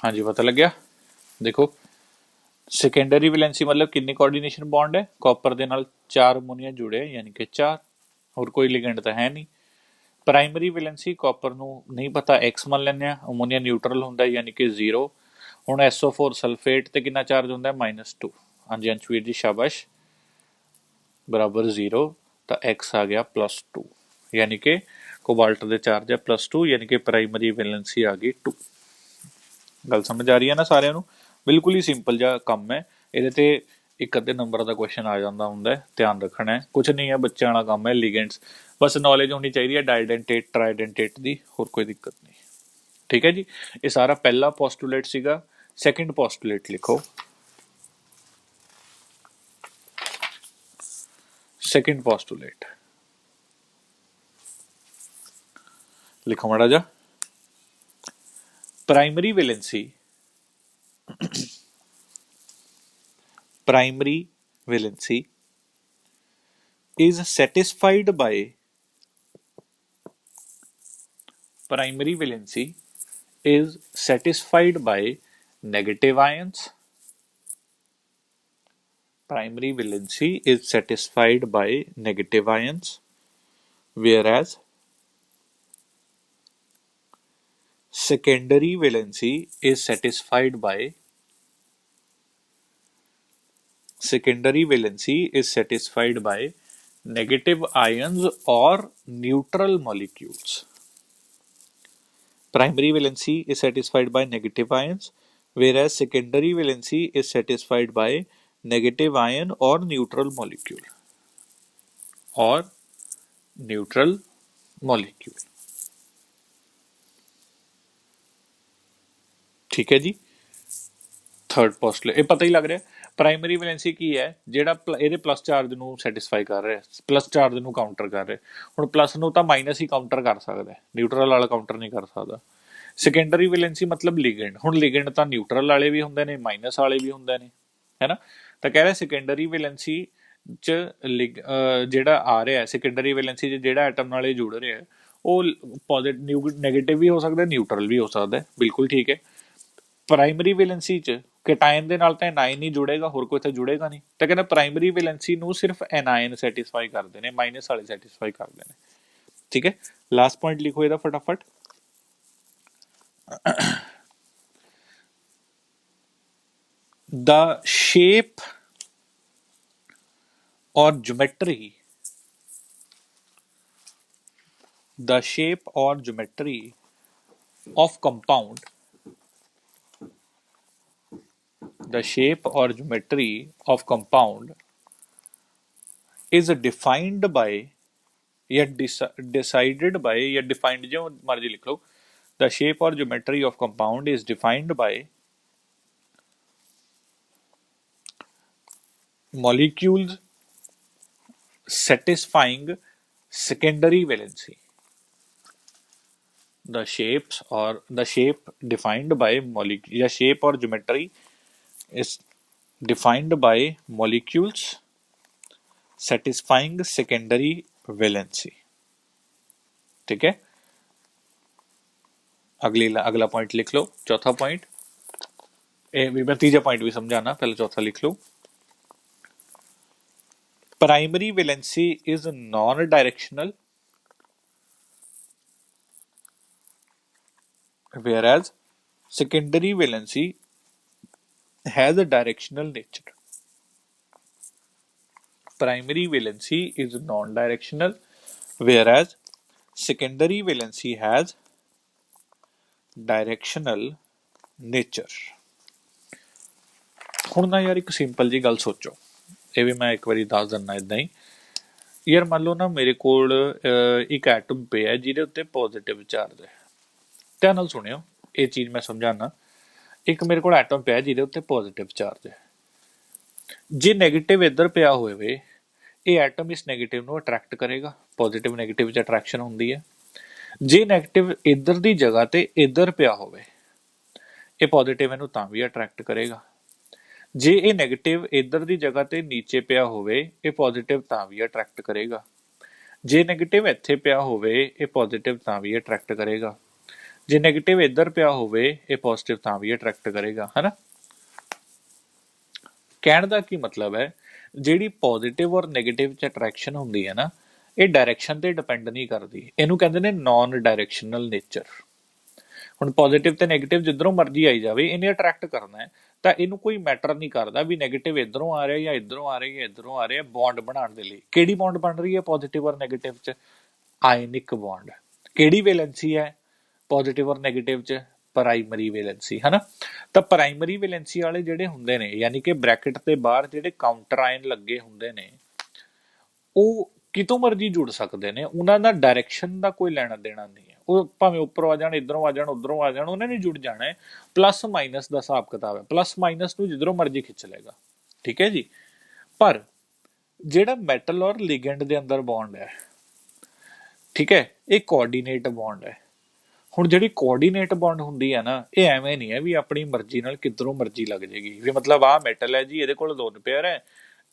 ਹਾਂਜੀ, ਪਤਾ ਲੱਗਿਆ? ਦੇਖੋ, ਸੈਕੰਡਰੀ ਵੈਲੈਂਸੀ ਮਤਲਬ ਕਿੰਨੀ ਕੋਆਰਡੀਨੇਸ਼ਨ ਬੌਂਡ ਹੈ? ਕਾਪਰ ਦੇ ਨਾਲ 4 ਅਮੋਨੀਆ ਜੁੜੇ, ਯਾਨੀ ਕਿ 4, ਹੋਰ ਕੋਈ ਲਿਗੈਂਡ ਤਾਂ ਹੈ ਨਹੀਂ। ਪ੍ਰਾਇਮਰੀ ਵੈਲੈਂਸੀ ਕਾਪਰ ਨੂੰ ਨਹੀਂ ਪਤਾ, x ਮੰਨ ਲੈਂਦੇ ਆ, ਅਮੋਨੀਆ ਨਿਊਟਰਲ ਹੁੰਦਾ ਯਾਨੀ ਕਿ 0। ਹੁਣ SO4 ਸਲਫੇਟ ਤੇ ਕਿੰਨਾ ਚਾਰਜ ਹੁੰਦਾ? -2। ਹਾਂਜੀ ਅੰਸ਼ਵੀਰ ਜੀ, ਸ਼ਾਬਾਸ਼, ਬਰਾਬਰ 0, ਤਾਂ x ਆ ਗਿਆ +2, ਯਾਨੀ ਕਿ ਕੋਬਾਲਟ ਦੇ ਚਾਰਜ ਹੈ +2, ਯਾਨੀ ਕਿ ਪ੍ਰਾਇਮਰੀ ਵੈਲੈਂਸੀ ਆ ਗਈ 2। ਗੱਲ ਸਮਝ ਆ ਰਹੀ ਹੈ ਨਾ ਸਾਰਿਆਂ ਨੂੰ? ਬਿਲਕੁਲ ਹੀ ਸਿੰਪਲ ਜਿਹਾ ਕੰਮ ਹੈ। ਇਹਦੇ ਤੇ ਇੱਕ ਅੱਧੇ ਨੰਬਰ ਦਾ ਕੁਐਸਚਨ ਆ ਜਾਂਦਾ ਹੁੰਦਾ, ਧਿਆਨ ਰੱਖਣਾ ਹੈ। ਕੁਝ ਨਹੀਂ ਹੈ, ਬੱਚਿਆਂ ਵਾਲਾ ਕੰਮ ਹੈ। ਲਿਗੈਂਡਸ ਬਸ ਨੌਲੇਜ ਹੋਣੀ ਚਾਹੀਦੀ ਹੈ ਡਾਈਡੈਂਟੇਟ ਟਰਾਈਡੈਂਟੇਟ ਦੀ, ਹੋਰ ਕੋਈ ਦਿੱਕਤ ਨਹੀਂ। ਠੀਕ ਹੈ ਜੀ, ਇਹ ਸਾਰਾ ਪਹਿਲਾ ਪੋਸਟੂਲੇਟ ਸੀਗਾ। ਸੈਕਿੰਡ ਪੋਸਟੂਲੇਟ ਲਿਖੋ। ਸੈਕਿੰਡ ਪੋਸਟੂਲੇਟ ਲਿਖੋ ਮਾੜਾ ਜਿਹਾ। Primary valency is satisfied by negative ions. Primary valency is satisfied by negative ions, whereas secondary valency is satisfied by negative ions or neutral molecules. Primary valency is satisfied by negative ions, whereas secondary valency is satisfied by negative ion or neutral molecule. ठीक है जी। Third postulate ਇਹ ਪਤਾ ਹੀ ਲੱਗ ਰਿਹਾ। Primary valency ਕੀ ਹੈ? ਜਿਹੜਾ ਇਹਦੇ plus charge ਨੂੰ ਸੈਟੀਸਫਾਈ ਕਰ ਰਿਹਾ, ਪਲੱਸ ਚਾਰਜ ਨੂੰ ਕਾਊਂਟਰ ਕਰ ਰਿਹਾ। ਹੁਣ ਪਲੱਸ ਨੂੰ ਤਾਂ ਮਾਈਨਸ ਹੀ ਕਾਊਂਟਰ ਕਰ ਸਕਦਾ, ਨਿਊਟਰਲ ਵਾਲਾ ਕਾਊਂਟਰ ਨਹੀਂ ਕਰ ਸਕਦਾ। ਸੈਕੰਡਰੀ ਵੈਲੈਂਸੀ ਮਤਲਬ ਲਿਗੈਂਡ। ਹੁਣ ਲਿਗੈਂਡ ਤਾਂ ਨਿਊਟਰਲ ਵਾਲੇ ਵੀ ਹੁੰਦੇ ਨੇ, ਮਾਈਨਸ ਵਾਲੇ ਵੀ ਹੁੰਦੇ ਨੇ, ਹੈ ਨਾ? ਤਾਂ ਕਹਿ ਰਿਹਾ ਸੈਕੰਡਰੀ ਵੈਲੈਂਸੀ 'ਚ ਜਿਹੜਾ ਆ ਰਿਹਾ, ਸੈਕੰਡਰੀ ਵੈਲੈਂਸੀ 'ਚ ਜਿਹੜਾ ਐਟਮ ਨਾਲ ਇਹ ਜੁੜ ਰਿਹਾ, ਉਹ ਪੋਜ਼ਿਟਿਵ ਨੈਗੇਟਿਵ ਵੀ ਹੋ ਸਕਦਾ, ਨਿਊਟਰਲ ਵੀ ਹੋ ਸਕਦਾ। ਬਿਲਕੁਲ ਠੀਕ ਹੈ। ਪ੍ਰਾਇਮਰੀ ਵੈਲੈਂਸੀ 'ਚ ਕੈਟਾਇਨ ਦੇ ਨਾਲ ਤਾਂ ਐਨਾਇਨ ਹੀ ਜੁੜੇਗਾ, ਹੋਰ ਕੋਈ ਤਾਂ ਜੁੜੇਗਾ ਨਹੀਂ। ਤਾਂ ਕਹਿੰਦਾ ਪ੍ਰਾਇਮਰੀ ਵੈਲੈਂਸੀ ਨੂੰ ਸਿਰਫ ਐਨਾਇਨ ਸੈਟੀਸਫਾਈ ਕਰਦੇ ਨੇ, ਮਾਈਨਸ ਵਾਲੇ ਸੈਟੀਸਫਾਈ ਕਰਦੇ ਨੇ। ਠੀਕ ਹੈ, ਲਾਸਟ ਪੁਆਇੰਟ ਲਿਖੋ ਇਹਦਾ ਫਟਾਫਟ। The shape or geometry of compound, the shape or geometry of compound is defined by या decided by या defined जो मर्जी लिख लो, the shape or geometry of compound is defined by molecules satisfying secondary valency. The shapes or the shape defined by molecule या shape or geometry is defined by molecules satisfying secondary valency. ठीक है, अगला point लिख लो, चौथा point. मैं तीसरा point भी समझाना, पहले चौथा लिख लो। Primary valency is non directional whereas secondary valency has a directional nature. Primary valency is non-directional whereas secondary valency has directional nature. ਹੁਣ ਨਾ ਯਾਰ ਇੱਕ ਸਿੰਪਲ ਜੀ ਗੱਲ ਸੋਚੋ, ਇਹ ਵੀ ਮੈਂ ਇੱਕ ਵਾਰੀ ਦੱਸ ਦਿੰਦਾ ਇਦਾਂ ਹੀ। ਯਾਰ ਮੰਨ ਲਓ ਨਾ ਮੇਰੇ ਕੋਲ ਇੱਕ ਐਟਮ ਪਿਆ ਜਿਹਦੇ ਉੱਤੇ ਪੋਜ਼ਿਟਿਵ ਚਾਰਜ ਹੈ। ਧਿਆਨ ਨਾਲ ਸੁਣਿਓ, ਇਹ ਚੀਜ਼ ਮੈਂ ਸਮਝਾਣਾ। ਇੱਕ ਮੇਰੇ ਕੋਲ ਐਟਮ ਪਿਆ ਜਿਹਦੇ ਉੱਤੇ ਪੋਜ਼ਿਟਿਵ ਚਾਰਜ ਹੈ। ਜੇ ਨੈਗੇਟਿਵ ਇੱਧਰ ਪਿਆ ਹੋਵੇ, ਇਹ ਐਟਮ ਇਸ ਨੈਗੇਟਿਵ ਨੂੰ ਅਟਰੈਕਟ ਕਰੇਗਾ। ਪੋਜ਼ਿਟਿਵ ਨੈਗੇਟਿਵ 'ਚ ਅਟਰੈਕਸ਼ਨ ਹੁੰਦੀ ਹੈ। ਜੇ ਨੈਗੇਟਿਵ ਇੱਧਰ ਦੀ ਜਗ੍ਹਾ ਤੇ ਇੱਧਰ ਪਿਆ ਹੋਵੇ, ਇਹ ਪੋਜ਼ਿਟਿਵ ਇਹਨੂੰ ਤਾਂ ਵੀ ਅਟਰੈਕਟ ਕਰੇਗਾ। ਜੇ ਇਹ ਨੈਗੇਟਿਵ ਇੱਧਰ ਦੀ ਜਗ੍ਹਾ ਤੇ ਨੀਚੇ ਪਿਆ ਹੋਵੇ, ਇਹ ਪੋਜ਼ਿਟਿਵ ਤਾਂ ਵੀ ਅਟਰੈਕਟ ਕਰੇਗਾ। ਜੇ ਨੈਗੇਟਿਵ ਇੱਥੇ ਪਿਆ ਹੋਵੇ, ਇਹ ਪੋਜ਼ਿਟਿਵ ਤਾਂ ਵੀ ਅਟਰੈਕਟ ਕਰੇਗਾ। ਜੇ ਨੈਗੇਟਿਵ ਇੱਧਰ ਪਿਆ ਹੋਵੇ, ਇਹ ਪੋਜ਼ਿਟਿਵ ਤਾਂ ਵੀ ਅਟਰੈਕਟ ਕਰੇਗਾ, ਹਨਾ। ਕਹਿਣ ਦਾ ਕੀ ਮਤਲਬ ਹੈ, ਜਿਹੜੀ ਪੋਜ਼ਿਟਿਵ ਔਰ ਨੈਗੇਟਿਵ 'ਚ ਅਟਰੈਕਸ਼ਨ ਹੁੰਦੀ ਹੈ ਨਾ, ਇਹ ਡਾਇਰੈਕਸ਼ਨ ਤੇ ਡਿਪੈਂਡ ਨਹੀਂ ਕਰਦੀ। ਇਹਨੂੰ ਕਹਿੰਦੇ ਨੇ ਨਾਨ ਡਾਇਰੈਕਸ਼ਨਲ ਨੇਚਰ। ਹੁਣ ਪੋਜ਼ਿਟਿਵ ਤੇ ਨੈਗੇਟਿਵ ਜਿੱਧਰੋਂ ਮਰਜ਼ੀ ਆਈ ਜਾਵੇ, ਇਹਨੇ ਅਟਰੈਕਟ ਕਰਨਾ ਹੈ। ਤਾਂ ਇਹਨੂੰ ਕੋਈ ਮੈਟਰ ਨਹੀਂ ਕਰਦਾ ਵੀ ਨੈਗੇਟਿਵ ਇੱਧਰੋਂ ਆ ਰਿਹਾ ਜਾਂ ਇੱਧਰੋਂ ਆ ਰਿਹਾ ਜਾਂ ਇੱਧਰੋਂ ਆ ਰਿਹਾ। ਬੌਂਡ ਬਣਾਉਣ ਦੇ ਲਈ ਕਿਹੜੀ ਬੌਂਡ ਬਣ ਰਹੀ ਹੈ ਪੋਜ਼ਿਟਿਵ ਔਰ ਨੈਗੇਟਿਵ 'ਚ? Ionic bond. ਕਿਹੜੀ ਵੈਲੈਂਸੀ ਹੈ ਪੋਜ਼ਿਟਿਵ ਔਰ ਨੈਗੇਟਿਵ 'ਚ? ਪ੍ਰਾਇਮਰੀ ਵੈਲੈਂਸੀ, ਹਨਾ। ਤਾਂ ਪ੍ਰਾਇਮਰੀ ਵੈਲੈਂਸੀ ਵਾਲੇ ਜਿਹੜੇ ਹੁੰਦੇ ਨੇ, ਯਾਨੀ ਕਿ ਬ੍ਰੈਕਟ ਦੇ ਬਾਹਰ ਜਿਹੜੇ ਕਾਊਂਟਰ ਆਇਨ ਲੱਗੇ ਹੁੰਦੇ ਨੇ, ਉਹ ਕਿਤੋਂ ਮਰਜ਼ੀ ਜੁੜ ਸਕਦੇ ਨੇ। ਉਹਨਾਂ ਦਾ ਡਾਇਰੈਕਸ਼ਨ ਦਾ ਕੋਈ ਲੈਣਾ ਦੇਣਾ ਨਹੀਂ ਹੈ। ਉਹ ਭਾਵੇਂ ਉੱਪਰੋਂ ਆ ਜਾਣ, ਇੱਧਰੋਂ ਆ ਜਾਣ, ਉੱਧਰੋਂ ਆ ਜਾਣ, ਉਹਨਾਂ ਨੇ ਜੁੜ ਜਾਣਾ ਹੈ। ਪਲੱਸ ਮਾਈਨਸ ਦਾ ਹਿਸਾਬ ਕਿਤਾਬ ਹੈ, ਪਲੱਸ ਮਾਈਨਸ ਨੂੰ ਜਿੱਧਰੋਂ ਮਰਜ਼ੀ ਖਿੱਚ ਲਏਗਾ, ਠੀਕ ਹੈ ਜੀ। ਪਰ ਜਿਹੜਾ ਮੈਟਲ ਔਰ ਲਿਗੈਂਡ ਦੇ ਅੰਦਰ ਬੌਂਡ ਹੈ, ਠੀਕ ਹੈ, ਇਹ ਕੋਆਰਡੀਨੇਟ ਬੌਂਡ ਹੈ। ਹੁਣ ਜਿਹੜੀ ਕੋਆਰਡੀਨੇਟ ਬੌਂਡ ਹੁੰਦੀ ਹੈ ਨਾ, ਇਹ ਐਵੇਂ ਨਹੀਂ ਹੈ ਵੀ ਆਪਣੀ ਮਰਜ਼ੀ ਨਾਲ ਕਿੱਧਰੋਂ ਮਰਜ਼ੀ ਲੱਗ ਜਾਏਗੀ। ਵੀ ਮਤਲਬ ਆਹ ਮੈਟਲ ਹੈ ਜੀ, ਇਹਦੇ ਕੋਲ ਲੋਨ ਪੇਅਰ ਹੈ,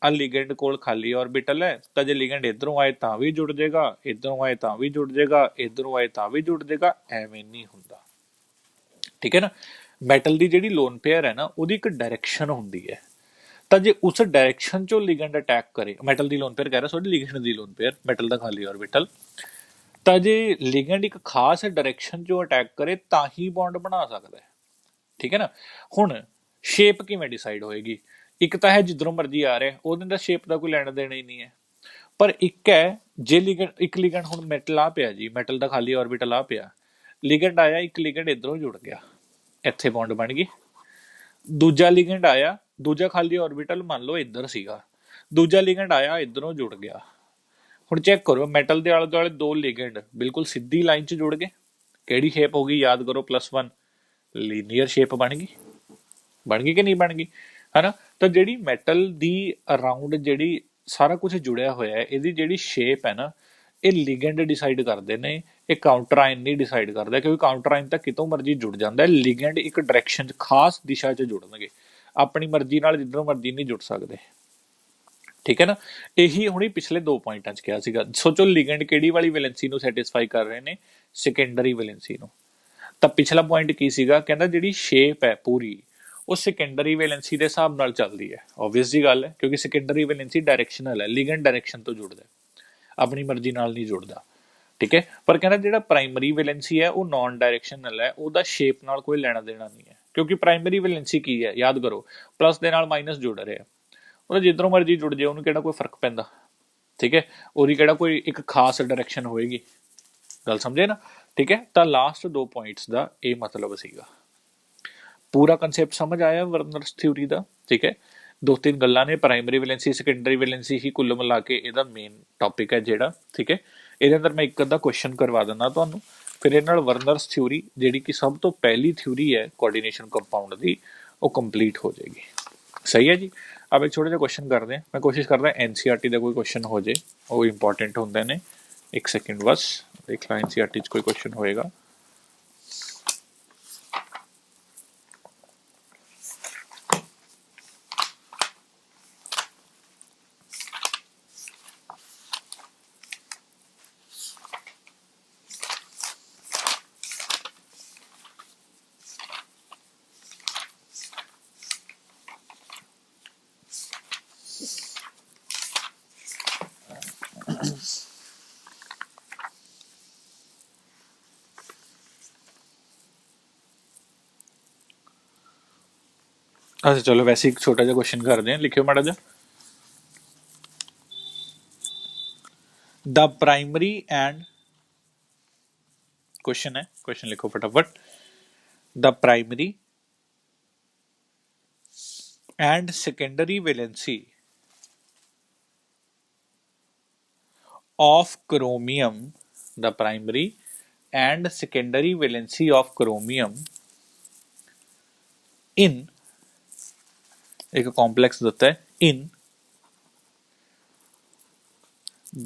ਆ ਲਿਗੈਂਡ ਕੋਲ ਖਾਲੀ ਔਰਬਿਟਲ ਹੈ, ਤਾਂ ਜੇ ਲਿਗੈਂਡ ਇੱਧਰੋਂ ਆਏ ਤਾਂ ਵੀ ਜੁੜ ਜਾਏਗਾ, ਇੱਧਰੋਂ ਆਏ ਤਾਂ ਵੀ ਜੁੜ ਜਾਏਗਾ, ਇੱਧਰੋਂ ਆਏ ਤਾਂ ਵੀ ਜੁੜ ਜਾਏਗਾ। ਐਵੇਂ ਨਹੀਂ ਹੁੰਦਾ, ਠੀਕ ਹੈ ਨਾ। ਮੈਟਲ ਦੀ ਜਿਹੜੀ ਲੋਨ ਪੇਅਰ ਹੈ ਨਾ, ਉਹਦੀ ਇੱਕ ਡਾਇਰੈਕਸ਼ਨ ਹੁੰਦੀ ਹੈ। ਤਾਂ ਜੇ ਉਸ ਡਾਇਰੈਕਸ਼ਨ ਚੋਂ ਲਿਗੈਂਡ ਅਟੈਕ ਕਰੇ, ਮੈਟਲ ਦੀ ਲੋਨ ਪੇਅਰ ਕਹਿ ਰਿਹਾ, ਸੌਰੀ ਲਿਗੈਂਡ ਦੀ ਲੋਨ ਪੇਅਰ, ਮੈਟਲ ਦਾ ਖਾਲੀ ਔਰਬਿਟਲ, ਤਾਂ ਜੇ ਲਿਗੈਂਡ ਇੱਕ ਖਾਸ ਡਾਇਰੈਕਸ਼ਨ ਚੋਂ ਅਟੈਕ ਕਰੇ ਤਾਂ ਹੀ ਬੌਂਡ ਬਣਾ ਸਕਦਾ ਹੈ, ਠੀਕ ਹੈ ਨਾ। ਹੁਣ ਸ਼ੇਪ ਕਿਵੇਂ ਡਿਸਾਈਡ ਹੋਏਗੀ? ਇੱਕ ਤਾਂ ਹੈ ਜਿੱਧਰੋਂ ਮਰਜ਼ੀ ਆ ਰਿਹਾ, ਉਹਦੇ ਨਾਲ ਸ਼ੇਪ ਦਾ ਕੋਈ ਲੈਣਾ ਦੇਣਾ ਹੀ ਨਹੀਂ ਹੈ। ਪਰ ਇੱਕ ਹੈ ਜੇ ਇੱਕ ਲਿਗੈਂਡ, ਹੁਣ ਮੈਟਲ ਆ ਪਿਆ ਜੀ, ਮੈਟਲ ਦਾ ਖਾਲੀ ਔਰਬਿਟਲ ਆ ਪਿਆ, ਲਿਗੈਂਡ ਆਇਆ, ਇੱਕ ਲਿਗੈਂਡ ਇੱਧਰੋਂ ਜੁੜ ਗਿਆ, ਇੱਥੇ ਬੌਂਡ ਬਣ ਗਈ। ਦੂਜਾ ਲਿਗੈਂਡ ਆਇਆ, ਦੂਜਾ ਖਾਲੀ ਔਰਬਿਟਲ ਮੰਨ ਲਓ ਇੱਧਰ ਸੀਗਾ, ਦੂਜਾ ਲਿਗੈਂਡ ਆਇਆ, ਇੱਧਰੋਂ ਜੁੜ ਗਿਆ। ਹੁਣ ਚੈੱਕ ਕਰੋ, ਮੈਟਲ ਦੇ ਆਲੇ ਦੁਆਲੇ ਦੋ ਲਿਗੈਂਡ ਬਿਲਕੁਲ ਸਿੱਧੀ ਲਾਈਨ 'ਚ ਜੁੜ ਗਏ। ਕਿਹੜੀ ਸ਼ੇਪ ਹੋ ਗਈ? ਯਾਦ ਕਰੋ, +1 ਲੀਨੀਅਰ ਸ਼ੇਪ ਬਣ ਗਈ। ਬਣ ਗਈ ਕਿ ਨਹੀਂ ਬਣ ਗਈ, ਹਨਾ। ਤਾਂ ਜਿਹੜੀ ਮੈਟਲ ਦੀ ਅਰਾਊਂਡ ਜਿਹੜੀ ਸਾਰਾ ਕੁਝ ਜੁੜਿਆ ਹੋਇਆ ਹੈ, ਇਹਦੀ ਜਿਹੜੀ ਸ਼ੇਪ ਹੈ ਨਾ, ਇਹ ਲਿਗੈਂਡ ਡਿਸਾਈਡ ਕਰਦੇ ਨੇ, ਇਹ ਕਾਊਂਟਰ ਆਇਨ ਨਹੀਂ ਡਿਸਾਈਡ ਕਰਦਾ। ਕਿਉਂਕਿ ਕਾਊਂਟਰ ਆਇਨ ਤਾਂ ਕਿਤੋਂ ਮਰਜ਼ੀ ਜੁੜ ਜਾਂਦਾ ਹੈ, ਲਿਗੈਂਡ ਇੱਕ ਡਾਇਰੈਕਸ਼ਨ 'ਚ ਖਾਸ ਦਿਸ਼ਾ 'ਚ ਜੁੜਨਗੇ, ਆਪਣੀ ਮਰਜ਼ੀ ਨਾਲ ਜਿੱਧਰੋਂ ਮਰਜ਼ੀ ਨਹੀਂ ਜੁੜ ਸਕਦੇ, ਠੀਕ ਹੈ ਨਾ। ਇਹੀ ਹੁਣੀ ਪਿਛਲੇ 2 ਪੁਆਇੰਟਾਂ 'ਚ ਕਿਹਾ ਸੀਗਾ। ਸੋਚੋ ਲਿਗੈਂਡ ਕਿਹੜੀ ਵਾਲੀ ਵੈਲੈਂਸੀ ਨੂੰ ਸੈਟੀਸਫਾਈ ਕਰ ਰਹੇ ਨੇ? ਸੈਕੰਡਰੀ ਵੈਲੈਂਸੀ ਨੂੰ। ਤਾਂ ਪਿਛਲਾ ਪੁਆਇੰਟ ਕੀ ਸੀਗਾ? ਕਹਿੰਦਾ ਜਿਹੜੀ ਸ਼ੇਪ ਹੈ ਪੂਰੀ, ਉਹ ਸੈਕੰਡਰੀ ਵੈਲੈਂਸੀ ਦੇ ਹਿਸਾਬ ਨਾਲ ਚੱਲਦੀ ਹੈ। ਓਬਵੀਅਸ ਜੀ ਗੱਲ ਹੈ, ਕਿਉਂਕਿ ਸੈਕੰਡਰੀ ਵੈਲੈਂਸੀ ਡਾਇਰੈਕਸ਼ਨਲ ਹੈ, ਲਿਗੈਂਡ ਡਾਇਰੈਕਸ਼ਨ ਤੋਂ ਜੁੜਦਾ, ਆਪਣੀ ਮਰਜ਼ੀ ਨਾਲ ਨਹੀਂ ਜੁੜਦਾ, ਠੀਕ ਹੈ। ਪਰ ਕਹਿੰਦਾ ਜਿਹੜਾ ਪ੍ਰਾਇਮਰੀ ਵੈਲੈਂਸੀ ਹੈ, ਉਹ ਨਾਨ ਡਾਇਰੈਕਸ਼ਨਲ ਹੈ, ਉਹਦਾ ਸ਼ੇਪ ਨਾਲ ਕੋਈ ਲੈਣਾ ਦੇਣਾ ਨਹੀਂ ਹੈ। ਕਿਉਂਕਿ ਪ੍ਰਾਇਮਰੀ ਵੈਲੈਂਸੀ ਕੀ ਹੈ? ਯਾਦ ਕਰੋ, ਪਲੱਸ ਦੇ ਨਾਲ ਮਾਈਨਸ ਜੁੜ ਰਿਹਾ, ਉਹਦਾ ਜਿੱਧਰੋਂ ਮਰਜ਼ੀ ਜੁੜ ਜਾਏ, ਉਹਨੂੰ ਕਿਹੜਾ ਕੋਈ ਫਰਕ ਪੈਂਦਾ, ਠੀਕ ਹੈ। ਉਹਦੀ ਕਿਹੜਾ ਕੋਈ ਇੱਕ ਖਾਸ ਡਾਇਰੈਕਸ਼ਨ ਹੋਏਗੀ। ਗੱਲ ਸਮਝੇ ਨਾ। ठीक है। तो लास्ट 2 पॉइंट्स का ये मतलब सीगा। पूरा कंसैप्ट समझ आया वर्नर्स थ्योरी का, ठीक है। 2-3 गल्लां ने, प्राइमरी वैलेंसी सैकेंडरी वैलेंसी ही कुल मिला के ਇਹਦਾ मेन टॉपिक है ਜਿਹੜਾ, ठीक है। ਇਹਦੇ अंदर मैं एक अद्धा क्वेश्चन करवा ਦਿੰਦਾ ਤੁਹਾਨੂੰ, फिर ਇਹ ਨਾਲ ਵਰਨਰਸ ਥਿਊਰੀ ਜਿਹੜੀ ਕਿ ਸਭ ਤੋਂ ਪਹਿਲੀ ਥਿਊਰੀ ਹੈ ਕੋਆਰਡੀਨੇਸ਼ਨ ਕੰਪਾਊਂਡ ਦੀ, ਉਹ ਕੰਪਲੀਟ ਹੋ ਜਾਏਗੀ। सही है जी। अब एक छोटा जिहा क्वेश्चन करते हैं, मैं कोशिश करदा एनसीईआरटी का कोई क्वेश्चन हो जाए, वो इंपॉर्टेंट होंगे ने। एक सेकंड बस देख ला एनसीईआरटी च कोई क्वेश्चन होएगा। अच्छा चलो वैसे एक छोटा जिहा क्वेश्चन करते हैं, लिखियो माड़ा जा। द प्राइमरी एंड, क्वेश्चन है, क्वेश्चन लिखो फटाफट। The primary and secondary valency of chromium, the primary and secondary valency of chromium in, एक कॉम्प्लेक्स देता है, in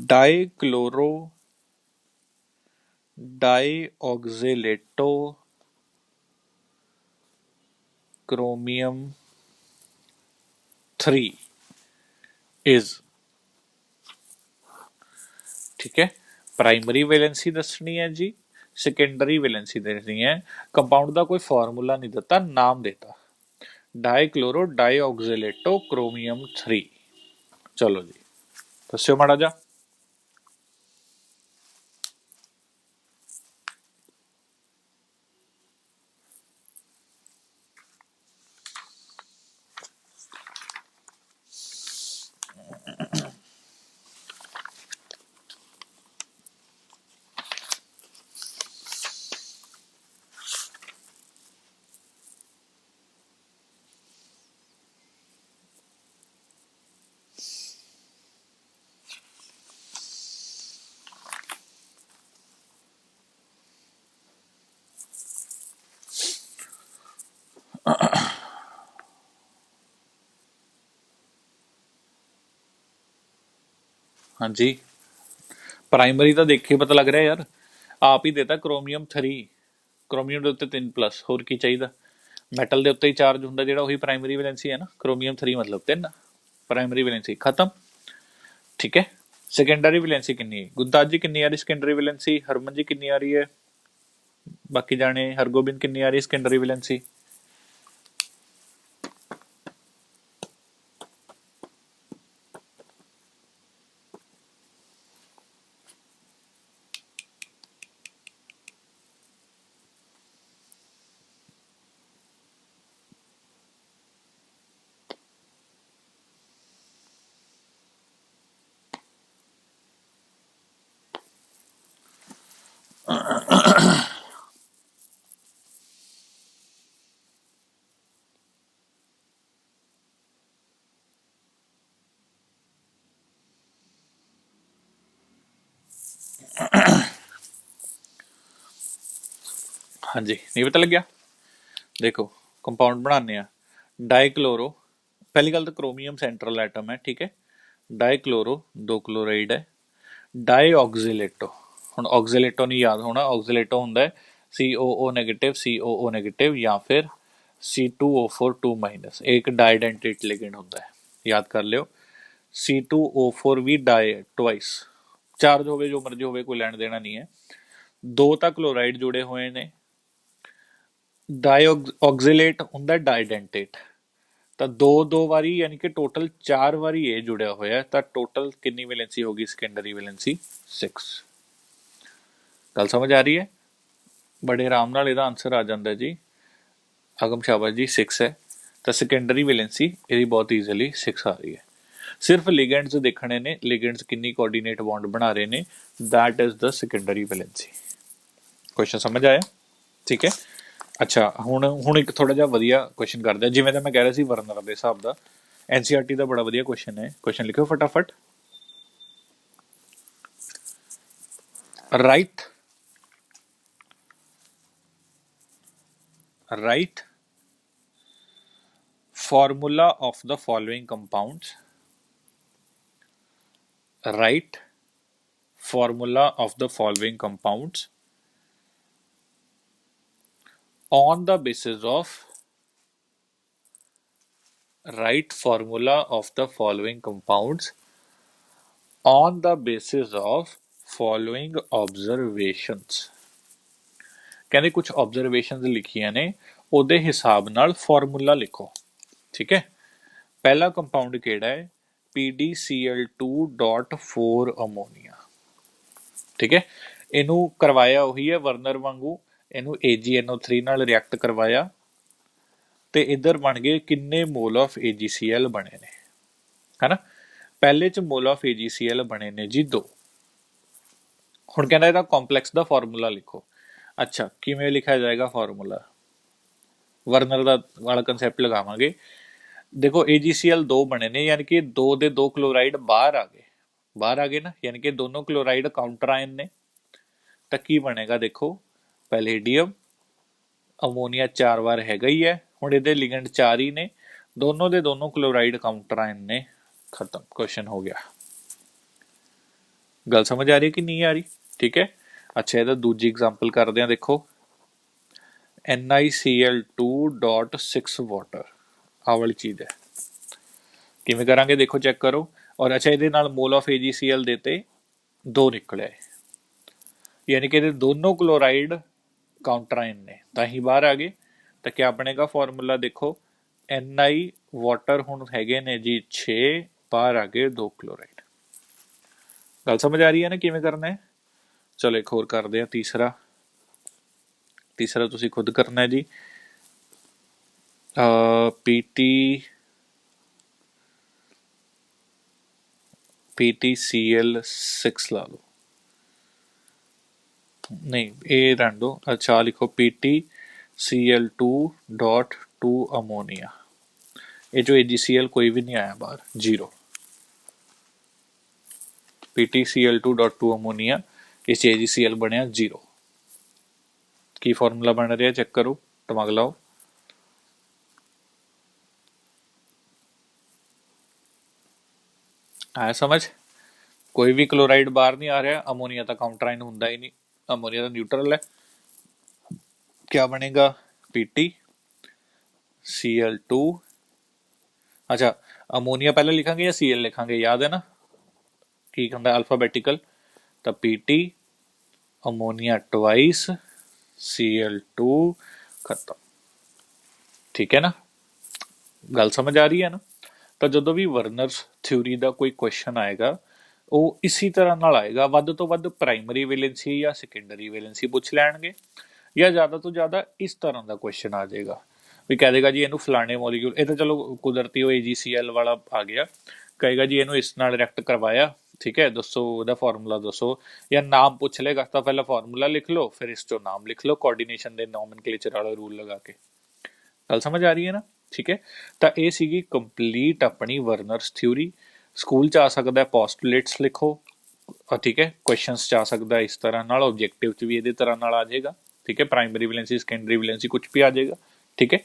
डाइक्लोरो डाइऑक्सिलेटो क्रोमियम 3 is, ठीक है। प्राइमरी वैलेंसी दसनी है जी, सेकेंडरी वैलेंसी दसनी है। कंपाउंड का कोई फार्मूला नहीं दिता, नाम देता, डाइक्लोरो डाइऑक्सिलेटो क्रोमियम 3। चलो जी दस्यो माड़ा जा। हाँ जी, प्राइमरी तो देखे पता लग रहा है यार, आप ही देता क्रोमियम 3, क्रोमियम के उत्ते 3+, होर की चाहिए। मैटल के उत्ते ही चार्ज होंगे जो, वही प्राइमरी वैलेंसी है ना। क्रोमियम 3 मतलब 3, प्राइमरी वैलेंसी खत्म, ठीक है। सेकेंडरी वैलेंसी कितनी है गुरदास जी, कितनी आ रही सेकेंडरी वैलेंसी? हरमन जी कितनी आ रही है? बाकी जाने हरगोबिंद कितनी आ रही सेकेंडरी वैलेंसी? हाँ जी, नहीं पता लग गया? देखो कंपाउंड बनाने, डाइक्लोरो, पहली गल तो क्रोमियम सेंट्रल एटम है, ठीक है। डाइक्लोरो 2 क्लोराइड है। डाइऑक्सिलेटो, हुण ऑक्सिलेटो नहीं याद होना, ऑक्सिलेटो होंदा है COO नेगेटिव COO नेगेटिव या फिर C2O4 2-, एक डाइडेंटेट लिगेंड होंदा है, याद कर लियो। C2O4 भी डाई ट्वाइस, चार्ज होवे जो मर्जी होवे, कोई लैण देना नहीं है। 2 ਤਾਂ क्लोराइड जुड़े हुए ने, डाइऑक्सिलेट होंदा डाइडेंटेट, ਤਾਂ 2-2 ਵਾਰੀ यानी कि टोटल 4 ਵਾਰੀ ਇਹ जुड़िया होया, ਤਾਂ टोटल कितनी वैलेंसी होगी सेकेंडरी वैलेंसी? 6। गल समझ आ रही है? बड़े आराम नाल ਇਹਦਾ आंसर आ जाता है जी। अगम शाबाश जी 6 है, तो सेकेंडरी वैलेंसी ਇਹਦੀ बहुत ईजिली 6 आ रही है। सिर्फ लिगेंड्स देखने ने, लिगेंड्स कितनी कोऑर्डिनेट बॉन्ड बना रहे ने, that is the secondary valency. Question समझ आया? ठीक है। अच्छा ਹੁਣ ਇੱਕ ਥੋੜਾ ਜਿਹਾ ਵਧੀਆ ਕੁਐਸਚਨ ਕਰਦੇ ਆ ਜਿਵੇਂ ਤਾਂ ਮੈਂ ਕਹਿ ਰਿਹਾ ਸੀ ਵਰਨਰ ਦੇ ਹਿਸਾਬ ਦਾ ਐਨਸੀਈਆਰਟੀ ਦਾ ਬੜਾ ਵਧੀਆ ਕੁਐਸਚਨ ਹੈ ਕੁਐਸਚਨ ਲਿਖੋ ਫਟਾਫਟ right formula of the following compounds write formula of the following compounds on the basis of write formula of the following compounds on the basis of following observations ਕਹਿੰਦੇ ਕੁਝ observations ਲਿਖੀਆਂ ਨੇ ਉਹਦੇ ਹਿਸਾਬ ਨਾਲ ਫਾਰਮੂਲਾ ਲਿਖੋ ਠੀਕ ਹੈ ਪਹਿਲਾ ਕੰਪਾਊਂਡ ਕਿਹੜਾ ਹੈ PdCl2.4 ਅਮੋਨੀਆ ਠੀਕ ਹੈ ਇਹਨੂੰ ਕਰਵਾਇਆ ਉਹੀ ਹੈ ਵਰਨਰ ਵਾਂਗੂ ਇਹਨੂੰ AgNO3 ਨਾਲ ਰਿਐਕਟ ਕਰਵਾਇਆ ਤੇ ਇਧਰ ਬਣ ਗਏ ਕਿੰਨੇ ਮੋਲ ਆਫ AgCl ਬਣੇ ਨੇ ਹੈਨਾ ਪਹਿਲੇ ਚ ਮੋਲ ਆਫ AgCl ਬਣੇ ਨੇ ਜੀ 2 ਹੁਣ ਕਹਿੰਦਾ ਇਹਦਾ ਕੰਪਲੈਕਸ ਦਾ ਫਾਰਮੂਲਾ ਲਿਖੋ ਅੱਛਾ ਕਿਵੇਂ ਲਿਖਿਆ ਜਾਏਗਾ ਫਾਰਮੂਲਾ ਵਰਨਰ ਦਾ ਵਾਲਾ ਕਨਸੈਪਟ ਲਗਾਵਾਂਗੇ देखो AgCl 2 बने ने यानी कि 2 ਦੇ 2 क्लोराइड बाहर आ गए ना यानी कि दोनों क्लोराइड काउंटर आयन ने ਤਾਂ ਕੀ ਬਣੇਗਾ ਦੇਖੋ ਪੈਲੇਡੀਅਮ ਅਮੋਨੀਆ 4 ਵਾਰ ਹੈਗਾ ਹੀ ਹੈ ਹੁਣ ਇਹਦੇ ਲਿਗੈਂਡ 4 ਹੀ ਨੇ ਦੋਨੋਂ ਦੇ ਦੋਨੋਂ क्लोराइड काउंटर आयन ने खत्म क्वेश्चन हो गया ਗੱਲ ਸਮਝ ਆ ਰਹੀ ਕਿ ਨਹੀਂ ਆ ਰਹੀ ਠੀਕ ਹੈ ਅੱਛਾ ਇਹਦਾ ਦੂਜੀ ਐਗਜ਼ਾਮਪਲ ਕਰਦੇ ਆ ਦੇਖੋ NiCl2.6 ਵਾਟਰ ਆਹ ਵਾਲੀ ਚੀਜ਼ ਹੈ ਕਿਵੇਂ ਕਰਾਂਗੇ ਦੇਖੋ ਚੈੱਕ ਕਰੋ ਔਰ ਅੱਛਾ ਇਹਦੇ ਨਾਲ ਮੋਲ ਆਫ AgCl ਦੇਤੇ 2 ਨਿਕਲਿਆ ਯਾਨੀ ਕਿ ਇਹਦੇ ਦੋਨੋਂ ਕਲੋਰਾਈਡ ਕਾਊਂਟਰ ਆਇਨ ਨੇ ਤਾਂ ਹੀ ਬਾਹਰ ਆ ਗਏ ਤਾਂ ਕੀ ਬਣੇਗਾ ਫਾਰਮੂਲਾ ਦੇਖੋ Ni ਵਾਟਰ ਹੁਣ ਹੈਗੇ ਨੇ ਜੀ 6 ਬਾਹਰ ਆ ਗਏ 2 ਕਲੋਰਾਈਡ ਗੱਲ ਸਮਝ ਆ ਰਹੀ ਹੈ ਨਾ ਕਿਵੇਂ ਕਰਨਾ ਹੈ ਚਲੋ ਇੱਕ ਹੋਰ ਕਰਦੇ ਆ ਤੀਸਰਾ ਤੁਸੀਂ ਖੁਦ ਕਰਨਾ ਹੈ ਜੀ PTCl6 ਲਾ ਲਓ नहीं ये रहने दो अच्छा लिखो PTCl2.2 अमोनिया ये जो AgCl कोई भी नहीं आया बाहर 0 PTCl2.2 अमोनिया इस AgCl बनया 0 की फॉर्मूला बन रहा है चेक करो दिमाग लाओ आया समझ कोई भी क्लोराइड बाहर नहीं आ रहा अमोनिया का काउंटर आयन होंदा ही नहीं अमोनिया का न्यूट्रल है क्या बनेगा PTCl2 अच्छा अमोनिया पहले लिखांगे या Cl लिखांगे याद है ना की कहता अल्फाबेटिकल तो PT अमोनिया ट्वाइस Cl2 खत्म ठीक है ना गल समझ आ रही है ना ਤਾਂ ਜਦੋਂ ਵੀ ਵਰਨਰਸ ਥਿਊਰੀ ਦਾ ਕੋਈ ਕੁਐਸਚਨ ਆਏਗਾ ਉਹ ਇਸੇ ਤਰ੍ਹਾਂ ਨਾਲ ਆਏਗਾ ਵੱਧ ਤੋਂ ਵੱਧ ਪ੍ਰਾਇਮਰੀ ਵੈਲੈਂਸੀ ਜਾਂ ਸੈਕੰਡਰੀ ਵੈਲੈਂਸੀ ਪੁੱਛ ਲੈਣਗੇ ਜਾਂ ਜ਼ਿਆਦਾ ਤੋਂ ਜ਼ਿਆਦਾ ਇਸ ਤਰ੍ਹਾਂ ਦਾ ਕੁਐਸਚਨ ਆ ਜਾਏਗਾ ਵੀ ਕਹਿ ਦੇਗਾ ਜੀ ਇਹਨੂੰ ਫਲਾਣੇ ਮੋਲੀਕਿਊਲ ਇਹ ਤਾਂ ਚਲੋ ਕੁਦਰਤੀ ਉਹ AgCl ਵਾਲਾ ਆ ਗਿਆ ਕਹੇਗਾ ਜੀ ਇਹਨੂੰ ਇਸ ਨਾਲ ਰਿਐਕਟ ਕਰਵਾਇਆ ਠੀਕ ਹੈ ਦੱਸੋ ਉਹਦਾ ਫਾਰਮੂਲਾ ਦੱਸੋ ਜਾਂ ਨਾਮ ਪੁੱਛ ਲੇਗਾ ਤਾਂ ਪਹਿਲਾਂ ਫਾਰਮੂਲਾ ਲਿਖ ਲਓ ਫਿਰ ਇਸ ਤੋਂ ਨਾਮ ਲਿਖ ਲਓ ਕੋਆਰਡੀਨੇਸ਼ਨ ਦੇ ਨੋਮਨਕਲੇਚਰ ਵਾਲਾ ਰੂਲ ਲਗਾ ਕੇ ਗੱਲ ਸਮਝ ਆ ਰਹੀ ਹੈ ਨਾ ठीक है तो ये सीगी कंप्लीट अपनी वर्नर्स थ्योरी स्कूल च आ सकता है पोस्टुलेट्स लिखो ठीक है क्वेश्चंस च आ सकता है इस तरह नाल ऑब्जेक्टिव च भी ये तरह नाल आ जाएगा ठीक है प्राइमरी वैलेंसी सेकेंडरी वैलेंसी कुछ भी आ जाएगा ठीक है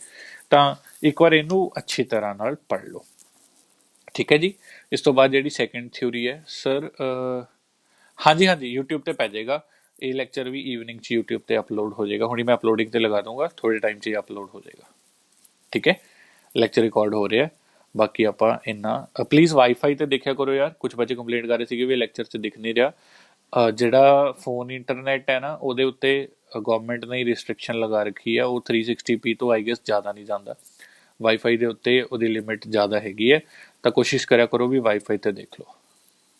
तो एक बार इनू अच्छी तरह नाल पढ़ लो ठीक है जी इस तो बाद जी सैकेंड थ्योरी है सर हाँ जी यूट्यूब पर पै जाएगा ये लैक्चर भी ईवनिंग च यूट्यूब पर अपलोड हो जाएगा हुणे मैं अपलोडिंग पर लगा दूंगा थोड़े टाइम च अपलोड हो जाएगा ठीक है ਲੈਕਚਰ ਰਿਕਾਰਡ ਹੋ ਰਿਹਾ ਬਾਕੀ ਆਪਾਂ ਇੰਨਾ ਪਲੀਜ਼ ਵਾਈਫਾਈ ਤੇ ਦੇਖਿਆ ਕਰੋ ਯਾਰ ਕੁਝ ਬੱਚੇ ਕੰਪਲੇਂਟ ਕਰ ਰਹੇ ਸੀਗੇ ਵੀ ਲੈਕਚਰ 'ਚ ਦਿਖ ਨਹੀਂ ਰਿਹਾ ਜਿਹੜਾ ਫੋਨ ਇੰਟਰਨੈਟ ਹੈ ਨਾ ਉਹਦੇ ਉੱਤੇ ਗਵਰਨਮੈਂਟ ਨੇ ਰਿਸਟ੍ਰਿਕਸ਼ਨ ਲਗਾ ਰੱਖੀ ਆ ਉਹ 360p ਤੋਂ ਆਈ ਗੈਸ ਜ਼ਿਆਦਾ ਨਹੀਂ ਜਾਂਦਾ ਵਾਈਫਾਈ ਦੇ ਉੱਤੇ ਉਹਦੀ ਲਿਮਿਟ ਜ਼ਿਆਦਾ ਹੈਗੀ ਹੈ ਤਾਂ ਕੋਸ਼ਿਸ਼ ਕਰਿਆ ਕਰੋ ਵੀ ਵਾਈਫਾਈ ਤੇ ਦੇਖ ਲਓ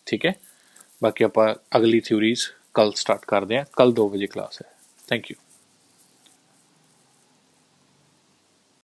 ਠੀਕ ਹੈ ਬਾਕੀ ਆਪਾਂ ਅਗਲੀ ਥਿਊਰੀਜ਼ ਕੱਲ ਸਟਾਰਟ ਕਰਦੇ ਹਾਂ ਕੱਲ 2 ਵਜੇ ਕਲਾਸ ਹੈ ਥੈਂਕ ਯੂ